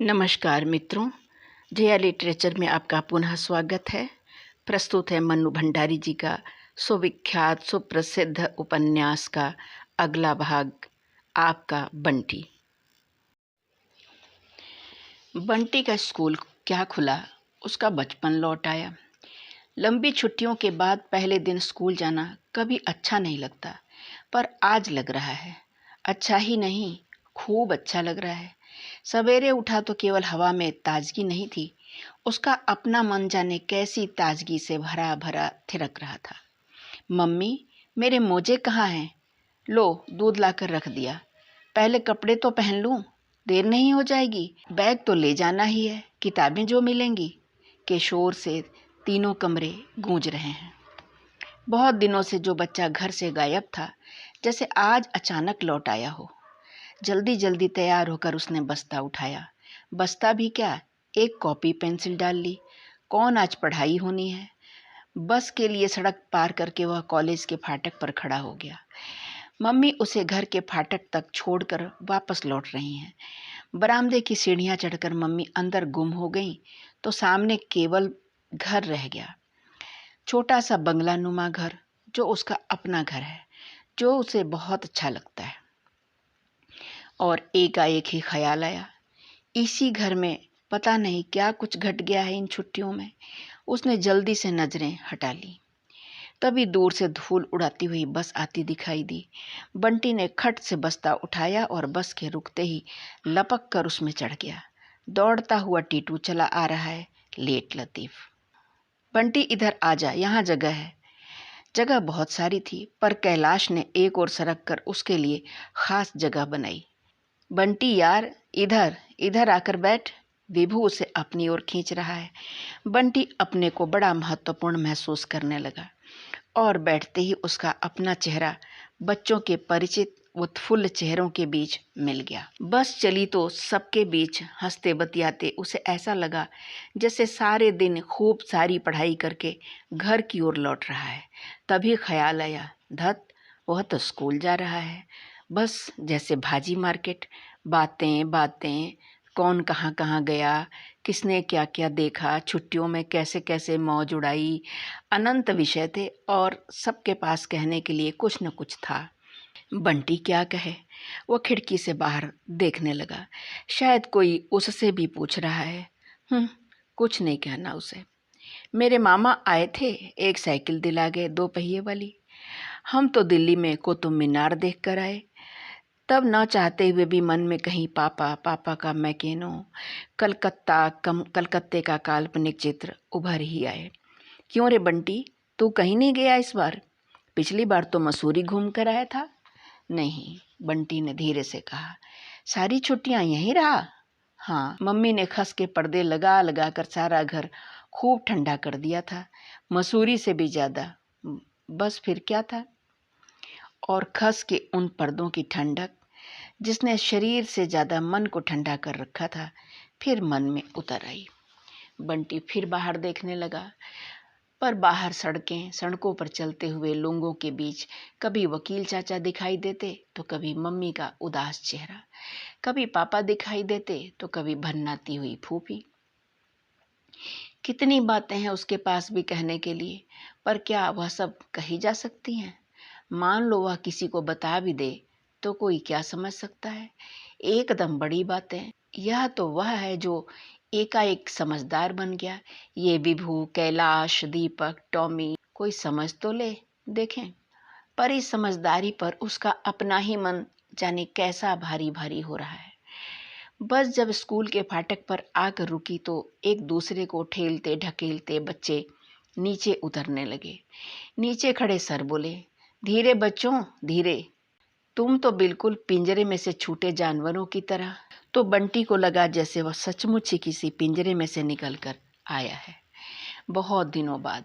नमस्कार मित्रों, जया लिटरेचर में आपका पुनः स्वागत है। प्रस्तुत है मन्नू भंडारी जी का सुविख्यात सुप्रसिद्ध उपन्यास का अगला भाग, आपका बंटी। बंटी का स्कूल क्या खुला, उसका बचपन लौट आया। लंबी छुट्टियों के बाद पहले दिन स्कूल जाना कभी अच्छा नहीं लगता, पर आज लग रहा है अच्छा ही नहीं, खूब अच्छा लग रहा है। सवेरे उठा तो केवल हवा में ताजगी नहीं थी, उसका अपना मन जाने कैसी ताजगी से भरा भरा थिरक रहा था। मम्मी, मेरे मोजे कहाँ हैं? लो, दूध लाकर रख दिया। पहले कपड़े तो पहन लूं, देर नहीं हो जाएगी। बैग तो ले जाना ही है, किताबें जो मिलेंगी। के शोर से तीनों कमरे गूंज रहे हैं। बहुत दिनों से जो बच्चा घर से गायब था, जैसे आज अचानक लौट आया हो। जल्दी जल्दी तैयार होकर उसने बस्ता उठाया। बस्ता भी क्या, एक कॉपी पेंसिल डाल ली। कौन आज पढ़ाई होनी है। बस के लिए सड़क पार करके वह कॉलेज के फाटक पर खड़ा हो गया। मम्मी उसे घर के फाटक तक छोड़कर वापस लौट रही हैं। बरामदे की सीढ़ियां चढ़कर मम्मी अंदर गुम हो गई तो सामने केवल घर रह गया। छोटा सा बंगला नुमा घर, जो उसका अपना घर है, जो उसे बहुत अच्छा लगता है। और एकाएक ही ख्याल आया, इसी घर में पता नहीं क्या कुछ घट गया है इन छुट्टियों में। उसने जल्दी से नजरें हटा ली। तभी दूर से धूल उड़ाती हुई बस आती दिखाई दी। बंटी ने खट से बस्ता उठाया और बस के रुकते ही लपक कर उसमें चढ़ गया। दौड़ता हुआ टीटू चला आ रहा है, लेट लतीफ। बंटी, इधर आ जा, यहाँ जगह है। जगह बहुत सारी थी, पर कैलाश ने एक और सरक कर उसके लिए खास जगह बनाई। बंटी यार, इधर इधर आकर बैठ। विभू उसे अपनी ओर खींच रहा है। बंटी अपने को बड़ा महत्वपूर्ण महसूस करने लगा और बैठते ही उसका अपना चेहरा बच्चों के परिचित उत्फुल्ल चेहरों के बीच मिल गया। बस चली तो सबके बीच हंसते बतियाते उसे ऐसा लगा जैसे सारे दिन खूब सारी पढ़ाई करके घर की ओर लौट रहा है। तभी ख्याल आया, धत, वह तो स्कूल जा रहा है। बस जैसे भाजी मार्केट, बातें बातें, कौन कहाँ कहाँ गया, किसने क्या क्या देखा, छुट्टियों में कैसे कैसे मौज उड़ाई। अनंत विषय थे और सबके पास कहने के लिए कुछ न कुछ था। बंटी क्या कहे। वो खिड़की से बाहर देखने लगा, शायद कोई उससे भी पूछ रहा है। कुछ नहीं कहना उसे। मेरे मामा आए थे, एक साइकिल दिला गए, 2 पहिए वाली। हम तो दिल्ली में कुतुब मीनार देख कर आए। तब न चाहते हुए भी मन में कहीं पापा पापा का मैकेनो, कलकत्ते का काल्पनिक चित्र उभर ही आए। क्यों रे बंटी, तू कहीं नहीं गया इस बार? पिछली बार तो मसूरी घूम कर आया था। नहीं, बंटी ने धीरे से कहा, सारी छुट्टियां यहीं रहा। हाँ, मम्मी ने खस के पर्दे लगा लगा कर सारा घर खूब ठंडा कर दिया था, मसूरी से भी ज्यादा। बस फिर क्या था। और खस के उन पर्दों की ठंडक, जिसने शरीर से ज्यादा मन को ठंडा कर रखा था, फिर मन में उतर आई। बंटी फिर बाहर देखने लगा, पर बाहर सड़कें, सड़कों पर चलते हुए लोगों के बीच कभी वकील चाचा दिखाई देते तो कभी मम्मी का उदास चेहरा, कभी पापा दिखाई देते तो कभी भन्नाती हुई फूफी। कितनी बातें हैं उसके पास भी कहने के लिए, पर क्या वह सब कही जा सकती हैं? मान लो वह किसी को बता भी दे तो कोई क्या समझ सकता है? एकदम बड़ी बातें। यह तो वह है जो एकाएक समझदार बन गया। ये विभू, कैलाश, दीपक, टॉमी, कोई समझ तो ले देखें। पर इस समझदारी पर उसका अपना ही मन जाने कैसा भारी भारी हो रहा है। बस जब स्कूल के फाटक पर आकर रुकी तो एक दूसरे को ठेलते ढकेलते बच्चे नीचे उतरने लगे। नीचे खड़े सर बोले, धीरे बच्चों, धीरे। तुम तो बिल्कुल पिंजरे में से छूटे जानवरों की तरह। तो बंटी को लगा जैसे वह सचमुच ही किसी पिंजरे में से निकलकर आया है। बहुत दिनों बाद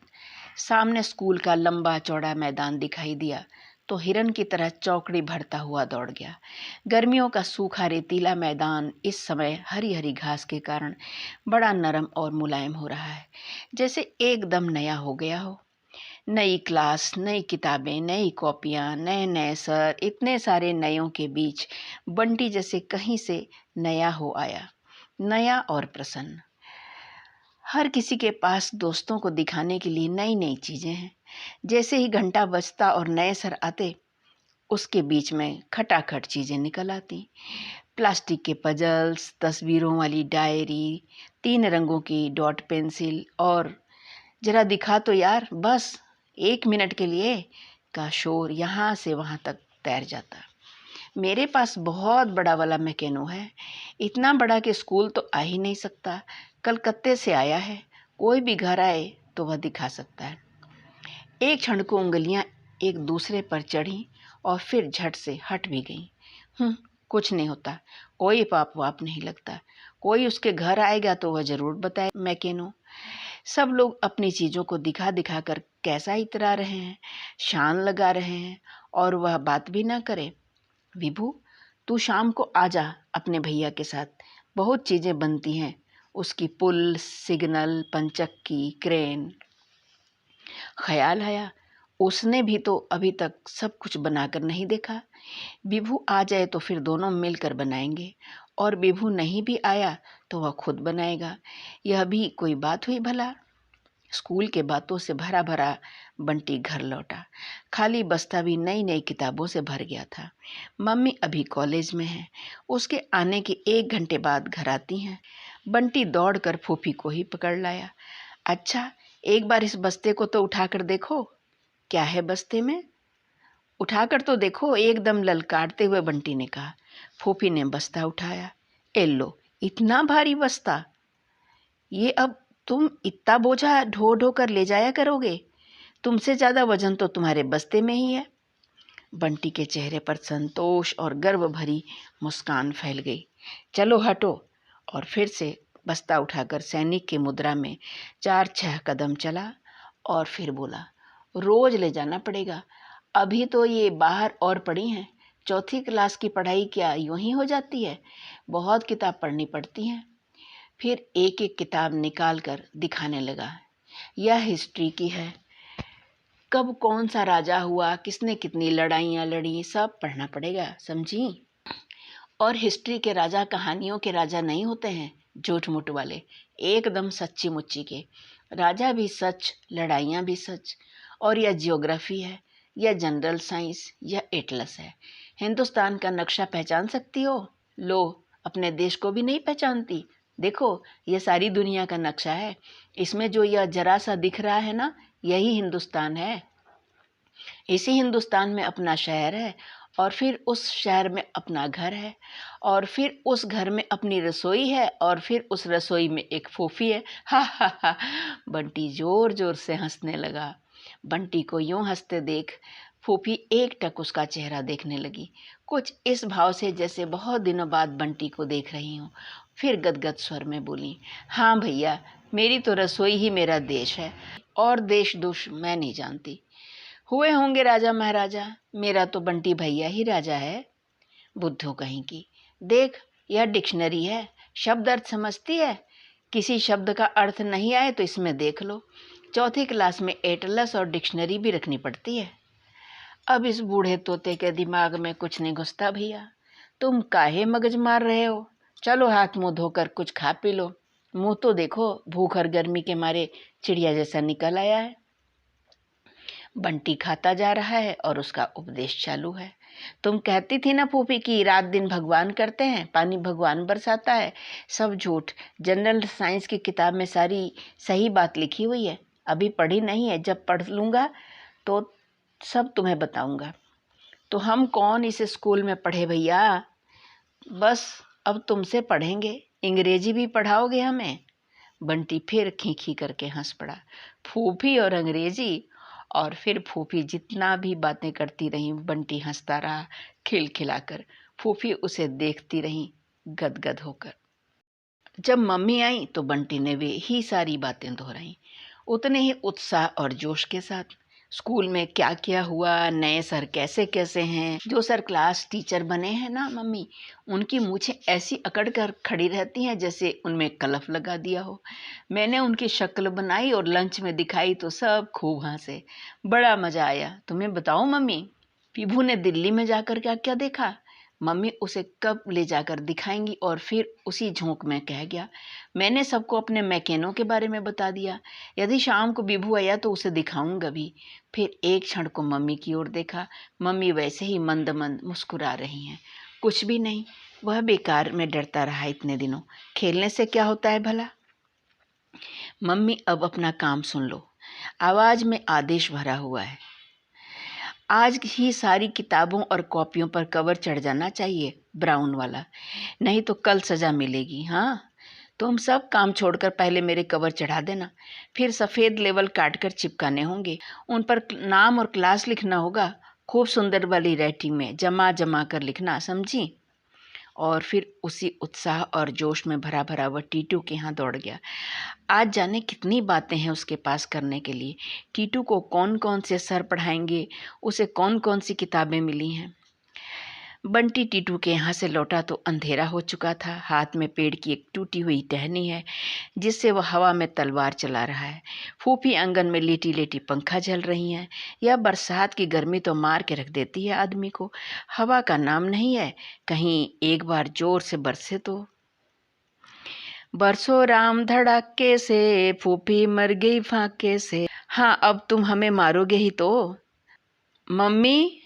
सामने स्कूल का लंबा चौड़ा मैदान दिखाई दिया तो हिरन की तरह चौकड़ी भरता हुआ दौड़ गया। गर्मियों का सूखा रेतीला मैदान इस समय हरी हरी घास के कारण बड़ा नरम और मुलायम हो रहा है, जैसे एकदम नया हो गया हो। नई क्लास, नई किताबें, नई कॉपियाँ, नए नए सर, इतने सारे नयों के बीच बंटी जैसे कहीं से नया हो आया। नया और प्रसन्न। हर किसी के पास दोस्तों को दिखाने के लिए नई नई चीजें हैं। जैसे ही घंटा बजता और नए सर आते, उसके बीच में खटाखट चीजें निकल आती। प्लास्टिक के पजल्स, तस्वीरों वाली डायरी, 3 रंगों की डॉट पेंसिल और जरा दिखा तो यार, बस 1 मिनट के लिए का शोर यहाँ से वहाँ तक तैर जाता। मेरे पास बहुत बड़ा वाला मैकेनो है, इतना बड़ा कि स्कूल तो आ ही नहीं सकता। कलकत्ते से आया है, कोई भी घर आए तो वह दिखा सकता है। एक क्षण को उंगलियां एक दूसरे पर चढ़ीं और फिर झट से हट भी गईं। कुछ नहीं होता, कोई पाप वाप नहीं लगता। कोई उसके घर आएगा तो वह जरूर बताए मैकेनो। सब लोग अपनी चीजों को दिखा दिखा कर कैसा इतरा रहे हैं, शान लगा रहे हैं, और वह बात भी ना करे। विभू, तू शाम को आ जा अपने भैया के साथ, बहुत चीजें बनती हैं उसकी, पुल, सिग्नल, पंचक्की, क्रेन। ख्याल आया, उसने भी तो अभी तक सब कुछ बनाकर नहीं देखा। विभू आ जाए तो फिर दोनों मिलकर बनाएंगे, और विभू नहीं भी आया तो वह खुद बनाएगा। यह भी कोई बात हुई भला? स्कूल के बातों से भरा भरा बंटी घर लौटा। खाली बस्ता भी नई नई किताबों से भर गया था। मम्मी अभी कॉलेज में है, उसके आने के 1 घंटे बाद घर आती हैं। बंटी दौड़कर फूफी को ही पकड़ लाया। अच्छा, एक बार इस बस्ते को तो उठाकर देखो। क्या है बस्ते में? उठाकर तो देखो, एकदम ललकारते हुए बंटी ने कहा। फूफी ने बस्ता उठाया। ए लो, इतना भारी बस्ता! ये अब तुम इतना बोझा ढो ढो कर ले जाया करोगे? तुमसे ज्यादा वजन तो तुम्हारे बस्ते में ही है। बंटी के चेहरे पर संतोष और गर्व भरी मुस्कान फैल गई। चलो हटो, और फिर से बस्ता उठाकर सैनिक की मुद्रा में 4-6 कदम चला और फिर बोला, रोज ले जाना पड़ेगा। अभी तो ये बाहर और पड़ी हैं। 4th क्लास की पढ़ाई क्या यूं ही हो जाती है? बहुत किताब पढ़नी पड़ती हैं। फिर एक एक किताब निकाल कर दिखाने लगा। यह हिस्ट्री की है, कब कौन सा राजा हुआ, किसने कितनी लड़ाइयाँ लड़ी, सब पढ़ना पड़ेगा, समझी? और हिस्ट्री के राजा कहानियों के राजा नहीं होते हैं, झूठ मूठ वाले, एकदम सच्ची मुच्ची के। राजा भी सच, लड़ाइयाँ भी सच। और यह जियोग्राफी है, यह जनरल साइंस, यह एटलस है। हिंदुस्तान का नक्शा पहचान सकती हो? लो, अपने देश को भी नहीं पहचानती? देखो, यह सारी दुनिया का नक्शा है। इसमें जो यह जरा सा दिख रहा है ना, यही हिंदुस्तान है। इसी हिंदुस्तान में अपना शहर है, और फिर उस शहर में अपना घर है, और फिर उस घर में अपनी रसोई है, और फिर उस रसोई में एक फूफी है। हा हा हा! बंटी जोर जोर से हंसने लगा। बंटी को यूं हंसते देख फूफी एकटक उसका चेहरा देखने लगी, कुछ इस भाव से जैसे बहुत दिनों बाद बंटी को देख रही हूँ। फिर गदगद स्वर में बोली, हाँ भैया, मेरी तो रसोई ही मेरा देश है, और देश दुश मैं नहीं जानती। हुए होंगे राजा महाराजा, मेरा तो बंटी भैया ही राजा है। बुद्धू कहीं की! देख, यह डिक्शनरी है, शब्द अर्थ समझती है? किसी शब्द का अर्थ नहीं आए तो इसमें देख लो। 4th क्लास में एटलस और डिक्शनरी भी रखनी पड़ती है। अब इस बूढ़े तोते के दिमाग में कुछ नहीं घुसता भैया। तुम काहे मगज मार रहे हो? चलो हाथ मुंह धोकर कुछ खा पी लो। मुंह तो देखो, भूख और गर्मी के मारे चिड़िया जैसा निकल आया है। बंटी खाता जा रहा है और उसका उपदेश चालू है। तुम कहती थी ना फूफी कि रात दिन भगवान करते हैं, पानी भगवान बरसाता है। सब झूठ। जनरल साइंस की किताब में सारी सही बात लिखी हुई है। अभी पढ़ी नहीं है, जब पढ़ लूँगा तो सब तुम्हें बताऊँगा। तो हम कौन इस स्कूल में पढ़े भैया? बस अब तुमसे पढ़ेंगे, अंग्रेजी भी पढ़ाओगे हमें? बंटी फिर खींखी करके हंस पड़ा। फूफी और अंग्रेजी! और फिर फूफी जितना भी बातें करती रहीं, बंटी हंसता रहा खिलखिलाकर। फूफी उसे देखती रहीं गदगद होकर। जब मम्मी आई तो बंटी ने वे ही सारी बातें दोहराई, उतने ही उत्साह और जोश के साथ। स्कूल में क्या क्या हुआ, नए सर कैसे कैसे हैं। जो सर क्लास टीचर बने हैं ना मम्मी, उनकी मूछें ऐसी अकड़ कर खड़ी रहती हैं जैसे उनमें कलफ लगा दिया हो। मैंने उनकी शक्ल बनाई और लंच में दिखाई तो सब खूब हंसे। बड़ा मजा आया। तुम्हें बताऊं मम्मी, विभू ने दिल्ली में जाकर क्या क्या देखा? मम्मी उसे कब ले जाकर दिखाएंगी। और फिर उसी झोंक में कह गया, मैंने सबको अपने मैकेनों के बारे में बता दिया। यदि शाम को विभू आया तो उसे दिखाऊंगा भी। फिर एक क्षण को मम्मी की ओर देखा। मम्मी वैसे ही मंद मंद मुस्कुरा रही हैं। कुछ भी नहीं, वह बेकार में डरता रहा इतने दिनों। खेलने से क्या होता है भला। मम्मी अब अपना काम सुन लो। आवाज में आदेश भरा हुआ है। आज ही सारी किताबों और कॉपियों पर कवर चढ़ जाना चाहिए, ब्राउन वाला, नहीं तो कल सजा मिलेगी। हाँ, तुम सब काम छोड़कर पहले मेरे कवर चढ़ा देना। फिर सफ़ेद लेवल काटकर चिपकाने होंगे, उन पर नाम और क्लास लिखना होगा। खूब सुंदर वाली राइटिंग में जमा जमा कर लिखना, समझी। और फिर उसी उत्साह और जोश में भरा भरा वह टीटू के यहाँ दौड़ गया। आज जाने कितनी बातें हैं उसके पास करने के लिए। टीटू को कौन कौन से सर पढ़ाएंगे, उसे कौन कौन सी किताबें मिली हैं। बंटी टीटू के यहाँ से लौटा तो अंधेरा हो चुका था। हाथ में पेड़ की एक टूटी हुई टहनी है जिससे वह हवा में तलवार चला रहा है। फूफी आंगन में लेटी लेटी पंखा झल रही हैं। यह बरसात की गर्मी तो मार के रख देती है आदमी को। हवा का नाम नहीं है, कहीं एक बार जोर से बरसे तो। बरसो राम धड़ाके से, फूफी मर गई फाके से। हाँ, अब तुम हमें मारोगे ही तो। मम्मी।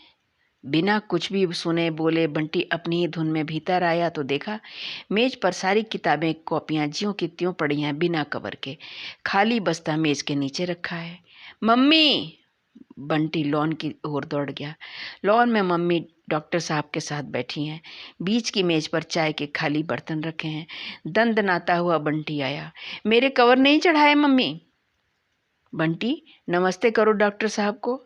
बिना कुछ भी सुने बोले बंटी अपनी ही धुन में भीतर आया तो देखा मेज पर सारी किताबें कॉपियां ज्यों की त्यों पड़ी हैं, बिना कवर के। खाली बस्ता मेज के नीचे रखा है। मम्मी। बंटी लॉन की ओर दौड़ गया। लॉन में मम्मी डॉक्टर साहब के साथ बैठी हैं। बीच की मेज पर चाय के खाली बर्तन रखे हैं। दंदनाता हुआ बंटी आया। मेरे कवर नहीं चढ़ाए मम्मी। बंटी, नमस्ते करो डॉक्टर साहब को।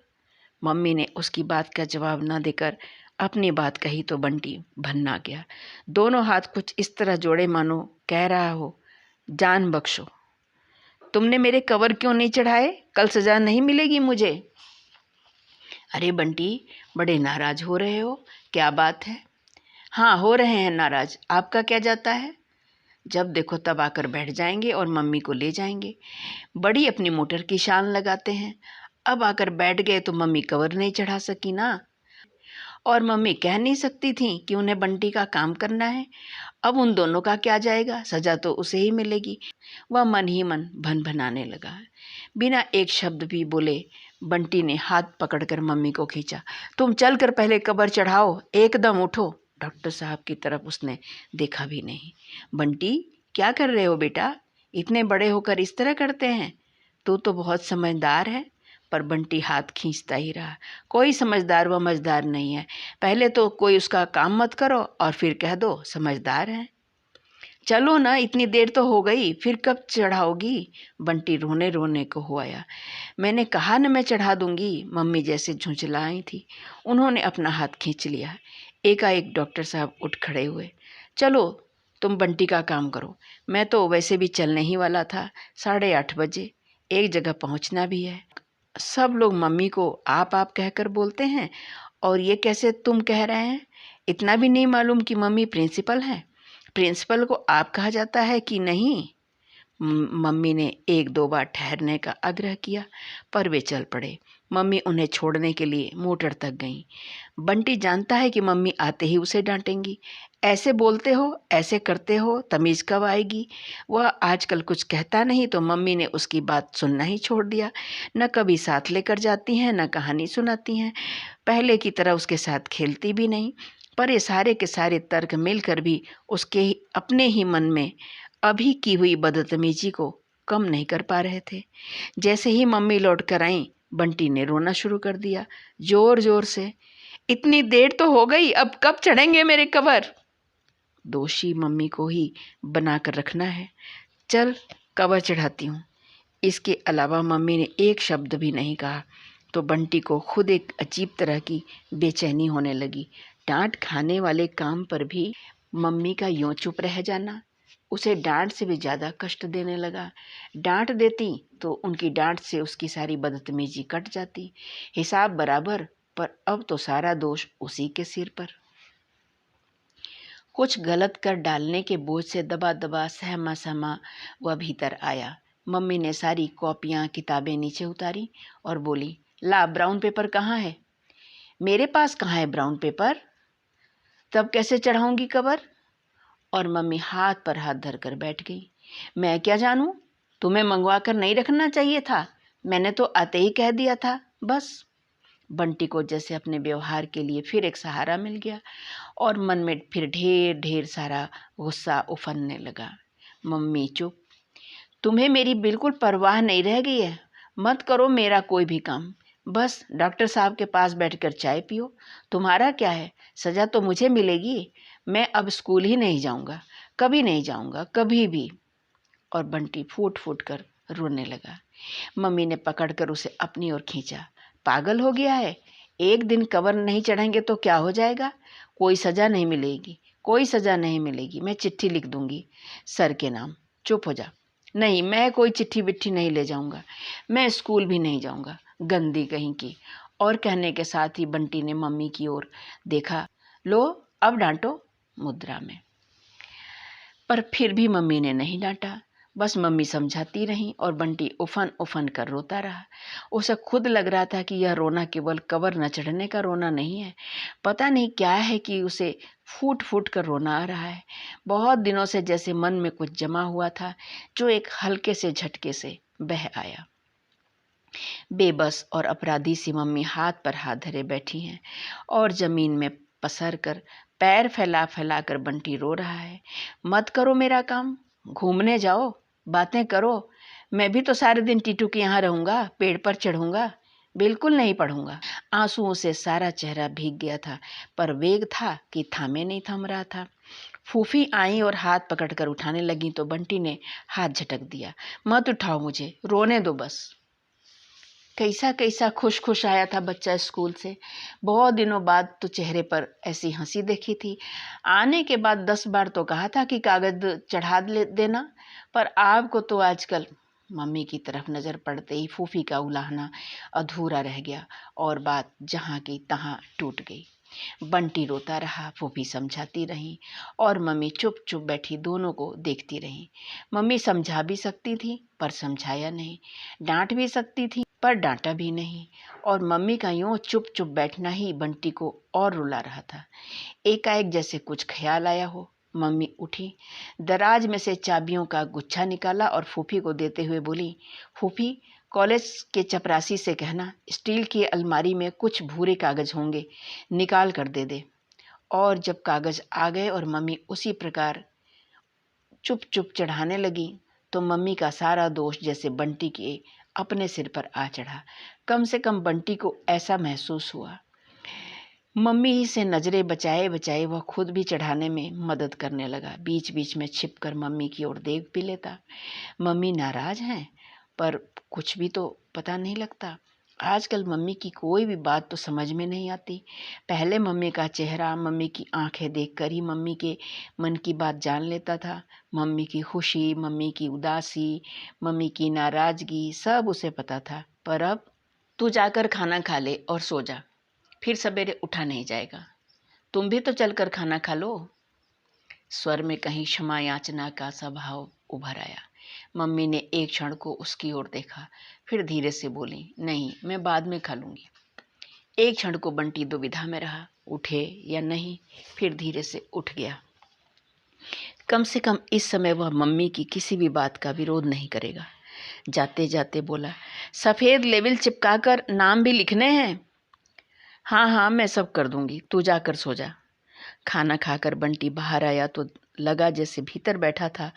मम्मी ने उसकी बात का जवाब न देकर अपनी बात कही तो बंटी भन्ना गया। दोनों हाथ कुछ इस तरह जोड़े मानो कह रहा हो, जान बख्शो। तुमने मेरे कवर क्यों नहीं चढ़ाए? कल सजा नहीं मिलेगी मुझे? अरे बंटी, बड़े नाराज हो रहे हो, क्या बात है? हाँ, हो रहे हैं नाराज, आपका क्या जाता है? जब देखो तब आकर बैठ जाएंगे और मम्मी को ले जाएंगे। बड़ी अपनी मोटर की शान लगाते हैं। अब आकर बैठ गए तो मम्मी कवर नहीं चढ़ा सकी ना। और मम्मी कह नहीं सकती थी कि उन्हें बंटी का काम करना है। अब उन दोनों का क्या जाएगा, सजा तो उसे ही मिलेगी। वह मन ही मन भन-भनाने लगा। बिना एक शब्द भी बोले बंटी ने हाथ पकड़कर मम्मी को खींचा। तुम चल कर पहले कबर चढ़ाओ, एकदम उठो। डॉक्टर साहब की तरफ उसने देखा भी नहीं। बंटी, क्या कर रहे हो बेटा? इतने बड़े होकर इस तरह करते हैं? तू तो बहुत समझदार है। पर बंटी हाथ खींचता ही रहा। कोई समझदार व मझदार नहीं है। पहले तो कोई उसका काम मत करो और फिर कह दो समझदार है। चलो ना, इतनी देर तो हो गई, फिर कब चढ़ाओगी? बंटी रोने रोने को हो आया। मैंने कहा न मैं चढ़ा दूंगी। मम्मी जैसे झुंझलाई थी। उन्होंने अपना हाथ खींच लिया। एकाएक डॉक्टर साहब उठ खड़े हुए। चलो, तुम बंटी का काम करो। मैं तो वैसे भी चलने ही वाला था। 8:30 बजे एक जगह पहुंचना भी है। सब लोग मम्मी को आप कहकर बोलते हैं और ये कैसे तुम कह रहे हैं? इतना भी नहीं मालूम कि मम्मी प्रिंसिपल हैं? प्रिंसिपल को आप कहा जाता है कि नहीं? मम्मी ने एक दो बार ठहरने का आग्रह किया पर वे चल पड़े। मम्मी उन्हें छोड़ने के लिए मोटर तक गईं। बंटी जानता है कि मम्मी आते ही उसे डांटेंगी। ऐसे बोलते हो, ऐसे करते हो, तमीज़ कब आएगी? वह आजकल कुछ कहता नहीं तो मम्मी ने उसकी बात सुनना ही छोड़ दिया। न कभी साथ लेकर जाती हैं, न कहानी सुनाती हैं। पहले की तरह उसके साथ खेलती भी नहीं। पर ये सारे के सारे तर्क मिलकर भी उसके अपने ही मन में अभी की हुई बदतमीजी को कम नहीं कर पा रहे थे। जैसे ही मम्मी लौट कर आई, बंटी ने रोना शुरू कर दिया, जोर जोर से। इतनी देर तो हो गई, अब कब चढ़ेंगे मेरे कवर? दोषी मम्मी को ही बना कर रखना है। चल, कवर चढ़ाती हूँ। इसके अलावा मम्मी ने एक शब्द भी नहीं कहा तो बंटी को खुद एक अजीब तरह की बेचैनी होने लगी। डांट खाने वाले काम पर भी मम्मी का यूं चुप रह जाना उसे डांट से भी ज़्यादा कष्ट देने लगा। डांट देती तो उनकी डांट से उसकी सारी बदतमीजी कट जाती। हिसाब बराबर, पर अब तो सारा दोष उसी के सिर पर। कुछ गलत कर डालने के बोझ से दबा दबा सहमा सहमा वह भीतर आया। मम्मी ने सारी कॉपियाँ किताबें नीचे उतारी और बोली, ला, ब्राउन पेपर कहाँ है? मेरे पास कहाँ है ब्राउन पेपर? तब कैसे चढ़ाऊंगी कवर? और मम्मी हाथ पर हाथ धरकर बैठ गई। मैं क्या जानूं, तुम्हें मंगवा कर नहीं रखना चाहिए था, मैंने तो आते ही कह दिया था बस। बंटी को जैसे अपने व्यवहार के लिए फिर एक सहारा मिल गया और मन में फिर ढेर ढेर सारा गुस्सा उफनने लगा। मम्मी चुप, तुम्हें मेरी बिल्कुल परवाह नहीं रह गई है। मत करो मेरा कोई भी काम, बस डॉक्टर साहब के पास बैठकर चाय पियो। तुम्हारा क्या है, सजा तो मुझे मिलेगी। मैं अब स्कूल ही नहीं जाऊंगा, कभी नहीं जाऊंगा, कभी भी। और बंटी फूट फूट कर रोने लगा। मम्मी ने पकड़कर उसे अपनी ओर खींचा। पागल हो गया है, एक दिन कवर नहीं चढ़ेंगे तो क्या हो जाएगा? कोई सजा नहीं मिलेगी, कोई सजा नहीं मिलेगी। मैं चिट्ठी लिख दूंगी सर के नाम। चुप हो जा। नहीं, मैं कोई चिट्ठी विट्ठी नहीं ले जाऊंगा, मैं स्कूल भी नहीं जाऊंगा, गंदी कहीं की। और कहने के साथ ही बंटी ने मम्मी की ओर देखा। लो अब डांटो मुद्रा में। पर फिर भी मम्मी ने नहीं डांटा, बस मम्मी समझाती रहीं और बंटी उफन उफन कर रोता रहा। उसे खुद लग रहा था कि यह रोना केवल कवर न चढ़ने का रोना नहीं है, पता नहीं क्या है कि उसे फूट फूट कर रोना आ रहा है। बहुत दिनों से जैसे मन में कुछ जमा हुआ था जो एक हल्के से झटके से बह आया। बेबस और अपराधी सी मम्मी हाथ पर हाथ धरे बैठी हैं और जमीन में पसर कर पैर फैला फैला कर बंटी रो रहा है। मत करो मेरा काम, घूमने जाओ, बातें करो। मैं भी तो सारे दिन टीटू के यहाँ रहूंगा, पेड़ पर चढ़ूंगा, बिल्कुल नहीं पढ़ूंगा। आंसुओं से सारा चेहरा भीग गया था, पर वेग था कि थामे नहीं थम रहा था। फूफी आई और हाथ पकड़कर उठाने लगी तो बंटी ने हाथ झटक दिया। मत उठाओ मुझे, रोने दो बस। कैसा कैसा खुश खुश आया था बच्चा स्कूल से, बहुत दिनों बाद तो चेहरे पर ऐसी हंसी देखी थी। आने के बाद 10 बार तो कहा था कि कागज चढ़ा देना, पर आपको तो आजकल। मम्मी की तरफ नजर पड़ते ही फूफी का उलाहना अधूरा रह गया और बात जहाँ की तहाँ टूट गई। बंटी रोता रहा, फूफी समझाती रही और मम्मी चुप चुप बैठी दोनों को देखती रही। मम्मी समझा भी सकती थी पर समझाया नहीं, डांट भी सकती थी पर डांटा भी नहीं, और मम्मी का यूं चुप चुप बैठना ही बंटी को और रुला रहा था। एकाएक जैसे कुछ ख्याल आया हो, मम्मी उठी, दराज में से चाबियों का गुच्छा निकाला और फूफी को देते हुए बोली, फूफी, कॉलेज के चपरासी से कहना स्टील की अलमारी में कुछ भूरे कागज होंगे, निकाल कर दे दे। और जब कागज आ गए और मम्मी उसी प्रकार चुप चुप चढ़ाने लगी तो मम्मी का सारा दोष जैसे बंटी के अपने सिर पर आ चढ़ा। कम से कम बंटी को ऐसा महसूस हुआ। मम्मी ही से नजरें बचाए बचाए वह खुद भी चढ़ाने में मदद करने लगा। बीच बीच में छिपकर मम्मी की ओर देख भी लेता। मम्मी नाराज हैं, पर कुछ भी तो पता नहीं लगता। आजकल मम्मी की कोई भी बात तो समझ में नहीं आती। पहले मम्मी का चेहरा, मम्मी की आंखें देखकर ही मम्मी के मन की बात जान लेता था। मम्मी की खुशी, मम्मी की उदासी, मम्मी की नाराजगी सब उसे पता था। पर अब तू जाकर खाना खा ले और सो जा, फिर सवेरे उठा नहीं जाएगा। तुम भी तो चलकर खाना खा लो। स्वर में कहीं क्षमा याचना का स्वभाव उभर आया। मम्मी ने एक क्षण को उसकी ओर देखा, फिर धीरे से बोली, नहीं, मैं बाद में खा लूंगी। एक क्षण को बंटी दुविधा में रहा, उठे या नहीं, फिर धीरे से उठ गया। कम से कम इस समय वह मम्मी की किसी भी बात का विरोध नहीं करेगा। जाते जाते बोला, सफेद लेबल चिपकाकर नाम भी लिखने हैं। हाँ हाँ, मैं सब कर दूंगी, तू जाकर सो जा। खाना खाकर बंटी बाहर आया तो लगा जैसे भीतर बैठा था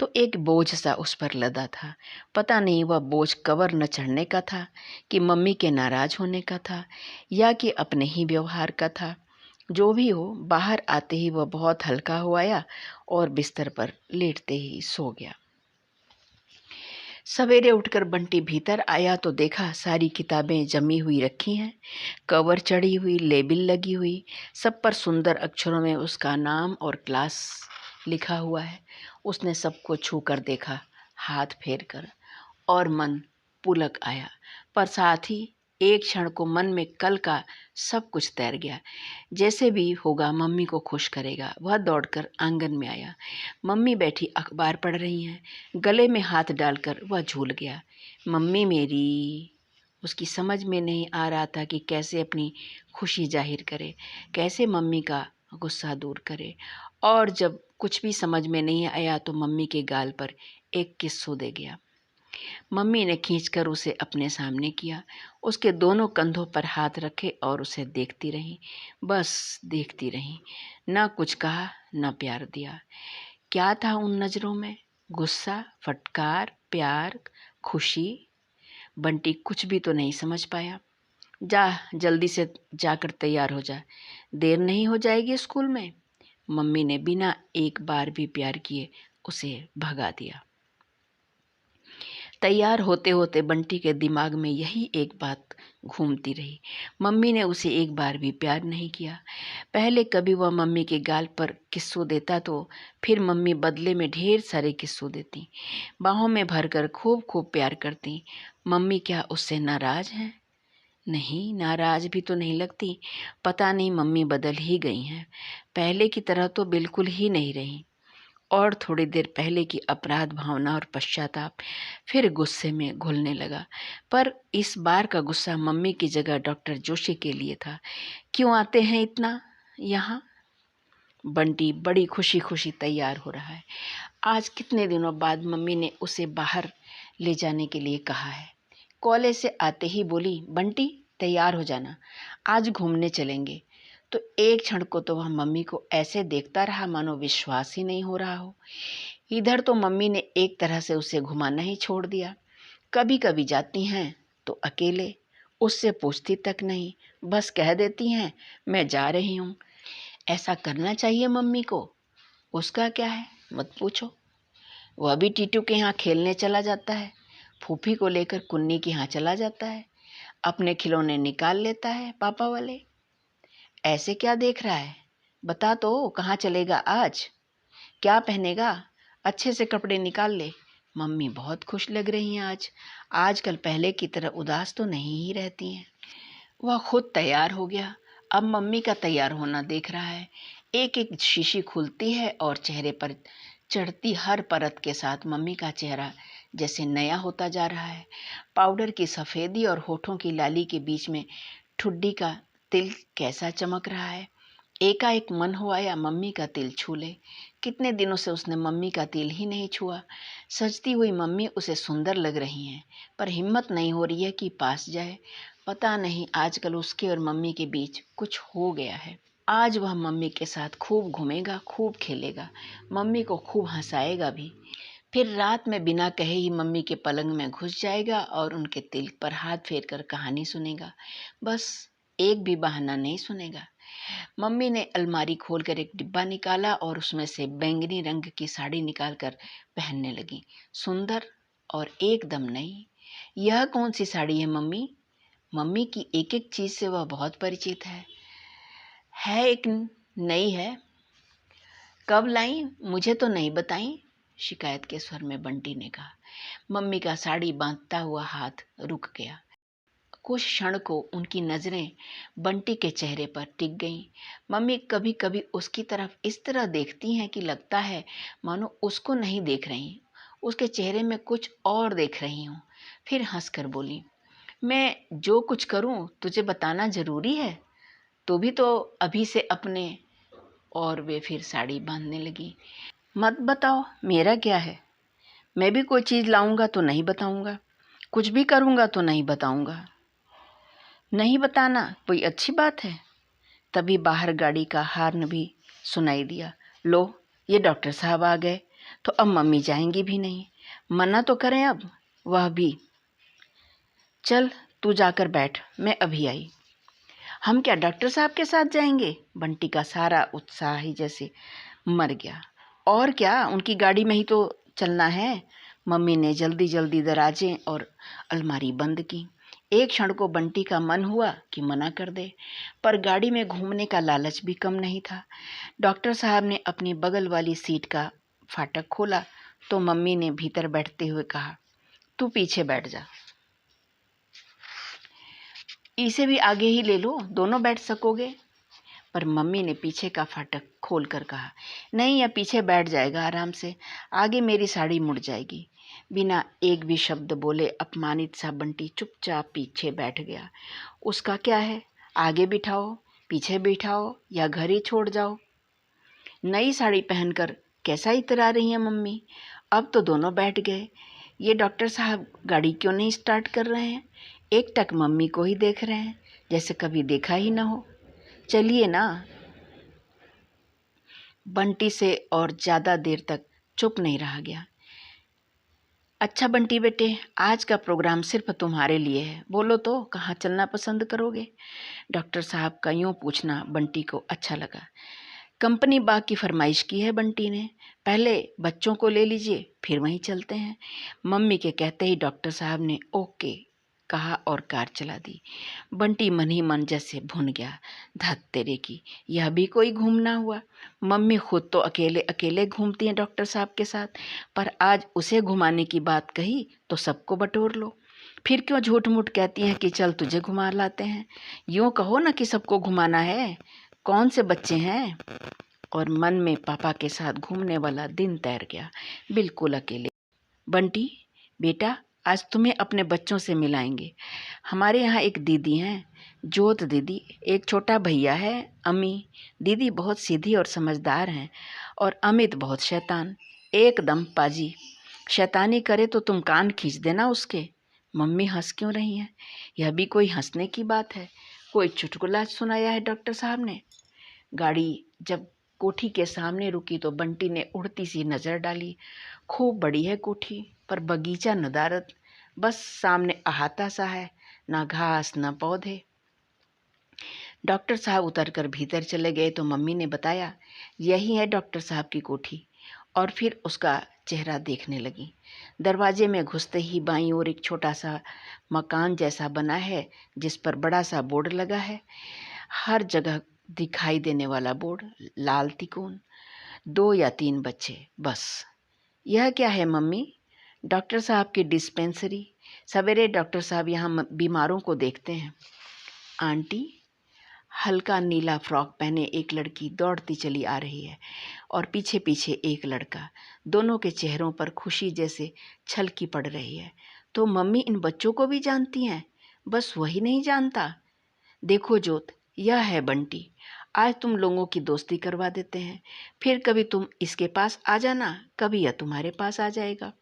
तो एक बोझ सा उस पर लदा था। पता नहीं वह बोझ कवर न चढ़ने का था कि मम्मी के नाराज होने का था या कि अपने ही व्यवहार का था। जो भी हो, बाहर आते ही वह बहुत हल्का हो आया और बिस्तर पर लेटते ही सो गया। सवेरे उठकर बंटी भीतर आया तो देखा सारी किताबें जमी हुई रखी हैं, कवर चढ़ी हुई, लेबल लगी हुई, सब पर सुंदर अक्षरों में उसका नाम और क्लास लिखा हुआ है। उसने सबको छू कर देखा, हाथ फेर कर, और मन पुलक आया। पर साथ ही एक क्षण को मन में कल का सब कुछ तैर गया। जैसे भी होगा मम्मी को खुश करेगा। वह दौड़कर आंगन में आया। मम्मी बैठी अखबार पढ़ रही हैं। गले में हाथ डालकर वह झूल गया। मम्मी मेरी। उसकी समझ में नहीं आ रहा था कि कैसे अपनी खुशी जाहिर करे, कैसे मम्मी का गुस्सा दूर करे। और जब कुछ भी समझ में नहीं आया तो मम्मी के गाल पर एक किस्सू दे गया। मम्मी ने खींचकर उसे अपने सामने किया, उसके दोनों कंधों पर हाथ रखे और उसे देखती रही, बस देखती रही। ना कुछ कहा, ना प्यार दिया। क्या था उन नज़रों में? गुस्सा, फटकार, प्यार, खुशी? बंटी कुछ भी तो नहीं समझ पाया। जा, जल्दी से जाकर तैयार हो जा, देर नहीं हो जाएगी स्कूल में। मम्मी ने बिना एक बार भी प्यार किए उसे भगा दिया। तैयार होते होते बंटी के दिमाग में यही एक बात घूमती रही, मम्मी ने उसे एक बार भी प्यार नहीं किया। पहले कभी वह मम्मी के गाल पर किस्सू देता तो फिर मम्मी बदले में ढेर सारे किस्सू देती, बाहों में भरकर खूब खूब प्यार करती। मम्मी क्या उससे नाराज़ हैं? नहीं, नाराज़ भी तो नहीं लगती। पता नहीं मम्मी बदल ही गई हैं, पहले की तरह तो बिल्कुल ही नहीं रही। और थोड़ी देर पहले की अपराध भावना और पश्चाताप फिर गुस्से में घुलने लगा। पर इस बार का गुस्सा मम्मी की जगह डॉक्टर जोशी के लिए था। क्यों आते हैं इतना यहाँ? बंटी बड़ी खुशी खुशी तैयार हो रहा है। आज कितने दिनों बाद मम्मी ने उसे बाहर ले जाने के लिए कहा है। कॉलेज से आते ही बोली, बंटी तैयार हो जाना, आज घूमने चलेंगे। तो एक क्षण को तो वह मम्मी को ऐसे देखता रहा मानो विश्वास ही नहीं हो रहा हो। इधर तो मम्मी ने एक तरह से उसे घुमाना ही छोड़ दिया। कभी कभी जाती हैं तो अकेले, उससे पूछती तक नहीं, बस कह देती हैं मैं जा रही हूँ। ऐसा करना चाहिए मम्मी को, उसका क्या है, मत पूछो। वह भी टीटू के यहाँ खेलने चला जाता है, फूफी को लेकर कुन्नी के यहाँ चला जाता है, अपने खिलौने निकाल लेता है पापा वाले। ऐसे क्या देख रहा है, बता तो, कहाँ चलेगा आज, क्या पहनेगा, अच्छे से कपड़े निकाल ले। मम्मी बहुत खुश लग रही हैं आज, आजकल पहले की तरह उदास तो नहीं ही रहती हैं। वह खुद तैयार हो गया, अब मम्मी का तैयार होना देख रहा है। एक एक शीशी खुलती है और चेहरे पर चढ़ती हर परत के साथ मम्मी का चेहरा जैसे नया होता जा रहा है। पाउडर की सफ़ेदी और होठों की लाली के बीच में ठुड्डी का तिल कैसा चमक रहा है। एकाएक मन हो आया मम्मी का तिल छू ले। कितने दिनों से उसने मम्मी का तिल ही नहीं छुआ। सजती हुई मम्मी उसे सुंदर लग रही हैं, पर हिम्मत नहीं हो रही है कि पास जाए। पता नहीं आजकल उसके और मम्मी के बीच कुछ हो गया है। आज वह मम्मी के साथ खूब घूमेगा, खूब खेलेगा, मम्मी को खूब हंसाएगा भी। फिर रात में बिना कहे ही मम्मी के पलंग में घुस जाएगा और उनके तिल पर हाथ फेर कर कहानी सुनेगा। बस एक भी बहाना नहीं सुनेगा। मम्मी ने अलमारी खोलकर एक डिब्बा निकाला और उसमें से बैंगनी रंग की साड़ी निकालकर पहनने लगी। सुंदर और एकदम नई। यह कौन सी साड़ी है मम्मी? मम्मी की एक एक चीज से वह बहुत परिचित है एक नई है। कब लाई, मुझे तो नहीं बताई, शिकायत के स्वर में बंटी ने कहा। मम्मी का साड़ी बांधता हुआ हाथ रुक गया। कुछ क्षण को उनकी नजरें बंटी के चेहरे पर टिक गईं। मम्मी कभी कभी उसकी तरफ इस तरह देखती हैं कि लगता है मानो उसको नहीं देख रही, उसके चेहरे में कुछ और देख रही हूँ। फिर हंसकर बोली, मैं जो कुछ करूँ तुझे बताना जरूरी है? तू भी तो अभी से अपने। और वे फिर साड़ी बांधने लगी। मत बताओ, मेरा क्या है, मैं भी कोई चीज़ लाऊंगा तो नहीं बताऊंगा, कुछ भी करूंगा तो नहीं बताऊंगा। नहीं बताना कोई अच्छी बात है। तभी बाहर गाड़ी का हॉर्न भी सुनाई दिया। लो, ये डॉक्टर साहब आ गए, तो अब मम्मी जाएंगी भी नहीं, मना तो करें अब वह भी। चल तू जाकर बैठ, मैं अभी आई। हम क्या डॉक्टर साहब के साथ जाएंगे? बंटी का सारा उत्साह ही जैसे मर गया। और क्या, उनकी गाड़ी में ही तो चलना है। मम्मी ने जल्दी जल्दी दराजें और अलमारी बंद की। एक क्षण को बंटी का मन हुआ कि मना कर दे, पर गाड़ी में घूमने का लालच भी कम नहीं था। डॉक्टर साहब ने अपनी बगल वाली सीट का फाटक खोला तो मम्मी ने भीतर बैठते हुए कहा, तू पीछे बैठ जा, इसे भी आगे ही ले लो, दोनों बैठ सकोगे। पर मम्मी ने पीछे का फाटक खोलकर कहा, नहीं, यह पीछे बैठ जाएगा आराम से, आगे मेरी साड़ी मुड़ जाएगी। बिना एक भी शब्द बोले अपमानित सा बंटी चुपचाप पीछे बैठ गया। उसका क्या है, आगे बिठाओ, पीछे बिठाओ या घर ही छोड़ जाओ। नई साड़ी पहनकर कैसा इतरा रही हैं मम्मी। अब तो दोनों बैठ गए। ये डॉक्टर साहब गाड़ी क्यों नहीं स्टार्ट कर रहे हैं। एक टक मम्मी को ही देख रहे हैं, जैसे कभी देखा ही ना हो। चलिए ना। बंटी से और ज़्यादा देर तक चुप नहीं रहा गया। अच्छा बंटी बेटे, आज का प्रोग्राम सिर्फ तुम्हारे लिए है। बोलो तो कहाँ चलना पसंद करोगे। डॉक्टर साहब का यूँ पूछना बंटी को अच्छा लगा। कंपनी बाग की फरमाइश की है बंटी ने। पहले बच्चों को ले लीजिए, फिर वहीं चलते हैं। मम्मी के कहते ही डॉक्टर साहब ने ओके कहा और कार चला दी। बंटी मन ही मन जैसे भुन गया। धत तेरे की, यह भी कोई घूमना हुआ। मम्मी खुद तो अकेले अकेले घूमती हैं डॉक्टर साहब के साथ, पर आज उसे घुमाने की बात कही तो सबको बटोर लो। फिर क्यों झूठ मूठ कहती हैं कि चल तुझे घुमा लाते हैं। यूँ कहो ना कि सबको घुमाना है। कौन से बच्चे हैं। और मन में पापा के साथ घूमने वाला दिन तैर गया, बिल्कुल अकेले। बंटी बेटा, आज तुम्हें अपने बच्चों से मिलाएंगे। हमारे यहाँ एक दीदी हैं, जोत दीदी। एक छोटा भैया है, अमी। दीदी बहुत सीधी और समझदार हैं, और अमित बहुत शैतान, एकदम पाजी। शैतानी करे तो तुम कान खींच देना उसके। मम्मी हंस क्यों रही हैं। यह भी कोई हंसने की बात है। कोई चुटकुला सुनाया है डॉक्टर साहब ने। गाड़ी जब कोठी के सामने रुकी तो बंटी ने उड़ती सी नज़र डाली। खूब बड़ी है कोठी, पर बगीचा नदारद। बस सामने अहाता सा है, ना घास ना पौधे। डॉक्टर साहब उतरकर भीतर चले गए तो मम्मी ने बताया, यही है डॉक्टर साहब की कोठी। और फिर उसका चेहरा देखने लगी। दरवाजे में घुसते ही बाईं ओर एक छोटा सा मकान जैसा बना है, जिस पर बड़ा सा बोर्ड लगा है। हर जगह दिखाई देने वाला बोर्ड, लाल तिकोन। 2 या 3 बच्चे बस। यह क्या है मम्मी। डॉक्टर साहब की डिस्पेंसरी। सवेरे डॉक्टर साहब यहाँ बीमारों को देखते हैं। आंटी। हल्का नीला फ्रॉक पहने एक लड़की दौड़ती चली आ रही है, और पीछे पीछे एक लड़का। दोनों के चेहरों पर खुशी जैसे छलकी पड़ रही है। तो मम्मी इन बच्चों को भी जानती हैं, बस वही नहीं जानता। देखो जोत, यह है बंटी। आज तुम लोगों की दोस्ती करवा देते हैं, फिर कभी तुम इसके पास आ जाना, कभी यह तुम्हारे पास आ जाएगा।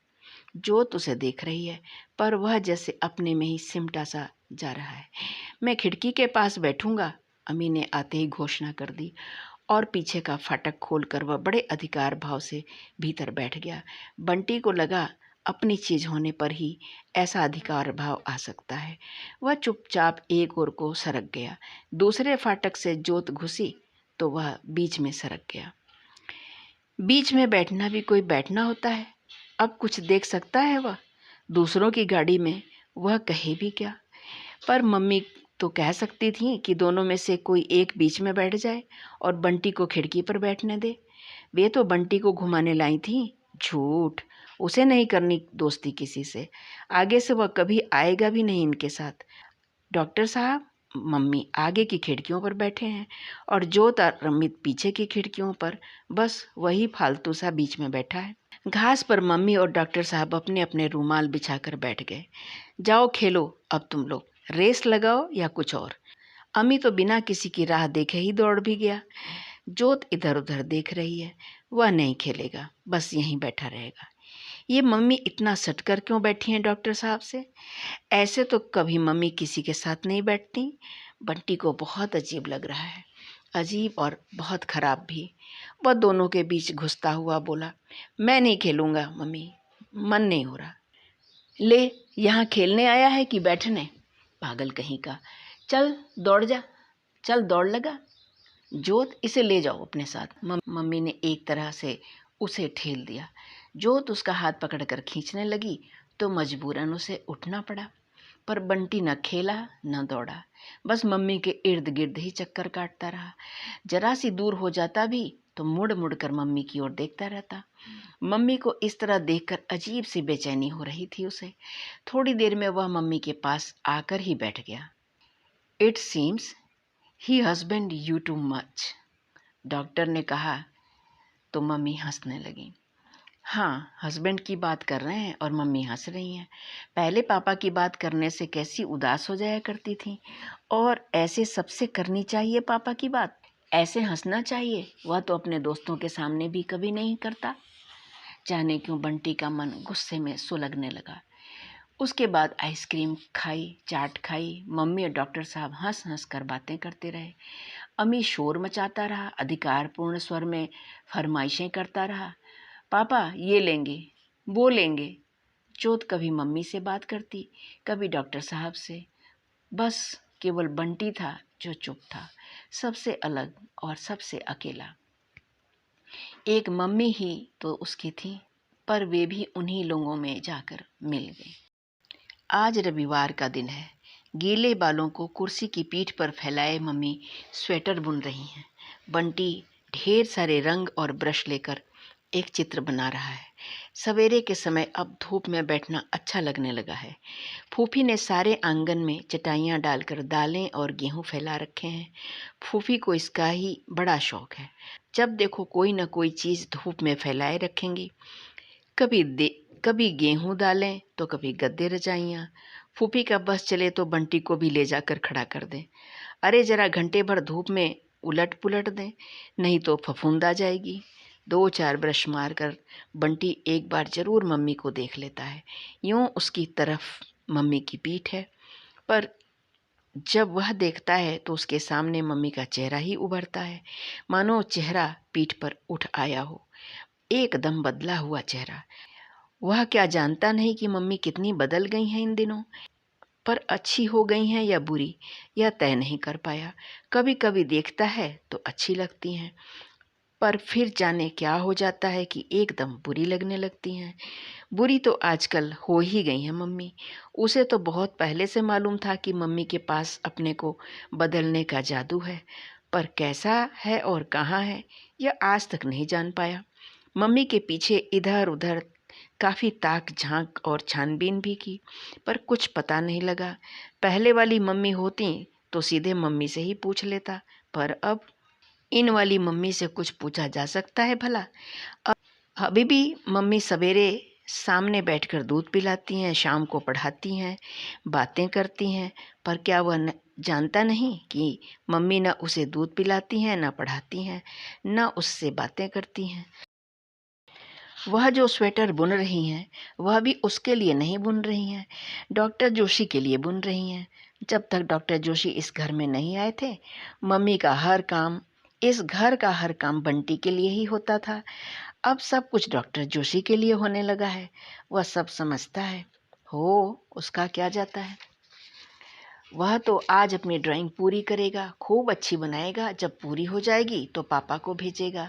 जोत उसे देख रही है, पर वह जैसे अपने में ही सिमटा सा जा रहा है। मैं खिड़की के पास बैठूंगा, अम्मी ने आते ही घोषणा कर दी, और पीछे का फाटक खोलकर वह बड़े अधिकार भाव से भीतर बैठ गया। बंटी को लगा अपनी चीज होने पर ही ऐसा अधिकार भाव आ सकता है। वह चुपचाप एक ओर को सरक गया। दूसरे फाटक से जोत घुसी तो वह बीच में सरक गया। बीच में बैठना भी कोई बैठना होता है। अब कुछ देख सकता है वह। दूसरों की गाड़ी में वह कहे भी क्या। पर मम्मी तो कह सकती थी कि दोनों में से कोई एक बीच में बैठ जाए और बंटी को खिड़की पर बैठने दे। वे तो बंटी को घुमाने लाई थी। झूठ। उसे नहीं करनी दोस्ती किसी से। आगे से वह कभी आएगा भी नहीं इनके साथ। डॉक्टर साहब, मम्मी आगे की खिड़कियों पर बैठे हैं और जोत और अमित पीछे की खिड़कियों पर। बस वही फालतू सा बीच में बैठा है। घास पर मम्मी और डॉक्टर साहब अपने अपने रूमाल बिछाकर बैठ गए। जाओ खेलो अब तुम लोग, रेस लगाओ या कुछ और। अम्मी तो बिना किसी की राह देखे ही दौड़ भी गया। जोत इधर उधर देख रही है। वह नहीं खेलेगा, बस यहीं बैठा रहेगा। ये मम्मी इतना सटकर क्यों बैठी हैं डॉक्टर साहब से। ऐसे तो कभी मम्मी किसी के साथ नहीं बैठती। बंटी को बहुत अजीब लग रहा है, अजीब और बहुत खराब भी। वह दोनों के बीच घुसता हुआ बोला, मैं नहीं खेलूँगा मम्मी, मन नहीं हो रहा। ले, यहाँ खेलने आया है कि बैठने, पागल कहीं का। चल दौड़ जा, चल दौड़ लगा। जोत, इसे ले जाओ अपने साथ। मम्मी ने एक तरह से उसे ठेल दिया। जोत उसका हाथ पकड़कर खींचने लगी तो मजबूरन उसे उठना पड़ा। पर बंटी न खेला न दौड़ा, बस मम्मी के इर्द गिर्द ही चक्कर काटता रहा। जरा सी दूर हो जाता भी तो मुड़ मुड़ कर मम्मी की ओर देखता रहता। मम्मी को इस तरह देखकर अजीब सी बेचैनी हो रही थी उसे। थोड़ी देर में वह मम्मी के पास आकर ही बैठ गया। It seems he husband you too much, doctor ने कहा तो मम्मी हंसने लगी। हाँ, हस्बैंड की बात कर रहे हैं और मम्मी हंस रही हैं। पहले पापा की बात करने से कैसी उदास हो जाया करती थी, और ऐसे सबसे करनी चाहिए पापा की बात, ऐसे हंसना चाहिए। वह तो अपने दोस्तों के सामने भी कभी नहीं करता। जाने क्यों बंटी का मन गुस्से में सुलगने लगा। उसके बाद आइसक्रीम खाई, चाट खाई। मम्मी और डॉक्टर साहब हंस हंस कर बातें करते रहे। अम्मी शोर मचाता रहा, अधिकारपूर्ण स्वर में फरमाइशें करता रहा। पापा ये लेंगे, वो लेंगे। जोत कभी मम्मी से बात करती, कभी डॉक्टर साहब से। बस केवल बंटी था जो चुप था, सबसे अलग और सबसे अकेला। एक मम्मी ही तो उसकी थी, पर वे भी उन्हीं लोगों में जाकर मिल गई। आज रविवार का दिन है। गीले बालों को कुर्सी की पीठ पर फैलाए मम्मी स्वेटर बुन रही हैं। बंटी ढेर सारे रंग और ब्रश लेकर एक चित्र बना रहा है। सवेरे के समय अब धूप में बैठना अच्छा लगने लगा है। फूफी ने सारे आंगन में चटाइयाँ डालकर दालें और गेहूं फैला रखे हैं। फूफी को इसका ही बड़ा शौक है। जब देखो कोई न कोई चीज़ धूप में फैलाए रखेंगी। कभी गेहूं दालें तो कभी गद्दे रजाइयाँ। फूफी का बस चले तो बंटी को भी ले जाकर खड़ा कर दें। अरे जरा घंटे भर धूप में उलट पुलट दें, नहीं तो फफूंद आ जाएगी। 2-4 ब्रश मारकर बंटी एक बार जरूर मम्मी को देख लेता है। यूं उसकी तरफ मम्मी की पीठ है, पर जब वह देखता है तो उसके सामने मम्मी का चेहरा ही उभरता है, मानो चेहरा पीठ पर उठ आया हो, एकदम बदला हुआ चेहरा। वह क्या जानता नहीं कि मम्मी कितनी बदल गई हैं इन दिनों, पर अच्छी हो गई हैं या बुरी, यह तय नहीं कर पाया। कभी कभी देखता है तो अच्छी लगती हैं, पर फिर जाने क्या हो जाता है कि एकदम बुरी लगने लगती हैं। बुरी तो आजकल हो ही गई हैं मम्मी। उसे तो बहुत पहले से मालूम था कि मम्मी के पास अपने को बदलने का जादू है, पर कैसा है और कहाँ है यह आज तक नहीं जान पाया। मम्मी के पीछे इधर उधर काफ़ी ताक झांक और छानबीन भी की, पर कुछ पता नहीं लगा। पहले वाली मम्मी होती तो सीधे मम्मी से ही पूछ लेता, पर अब इन वाली मम्मी से कुछ पूछा जा सकता है भला? अभी भी मम्मी सवेरे सामने बैठकर दूध पिलाती हैं, शाम को पढ़ाती हैं, बातें करती हैं, पर क्या वह जानता नहीं कि मम्मी न उसे दूध पिलाती हैं, न पढ़ाती हैं, न उससे बातें करती हैं। वह जो स्वेटर बुन रही हैं वह भी उसके लिए नहीं बुन रही हैं, डॉक्टर जोशी के लिए बुन रही हैं। जब तक डॉक्टर जोशी इस घर में नहीं आए थे, मम्मी का हर काम, इस घर का हर काम बंटी के लिए ही होता था। अब सब कुछ डॉक्टर जोशी के लिए होने लगा है। वह सब समझता है, हो उसका क्या जाता है। वह तो आज अपनी ड्राइंग पूरी करेगा, खूब अच्छी बनाएगा। जब पूरी हो जाएगी तो पापा को भेजेगा,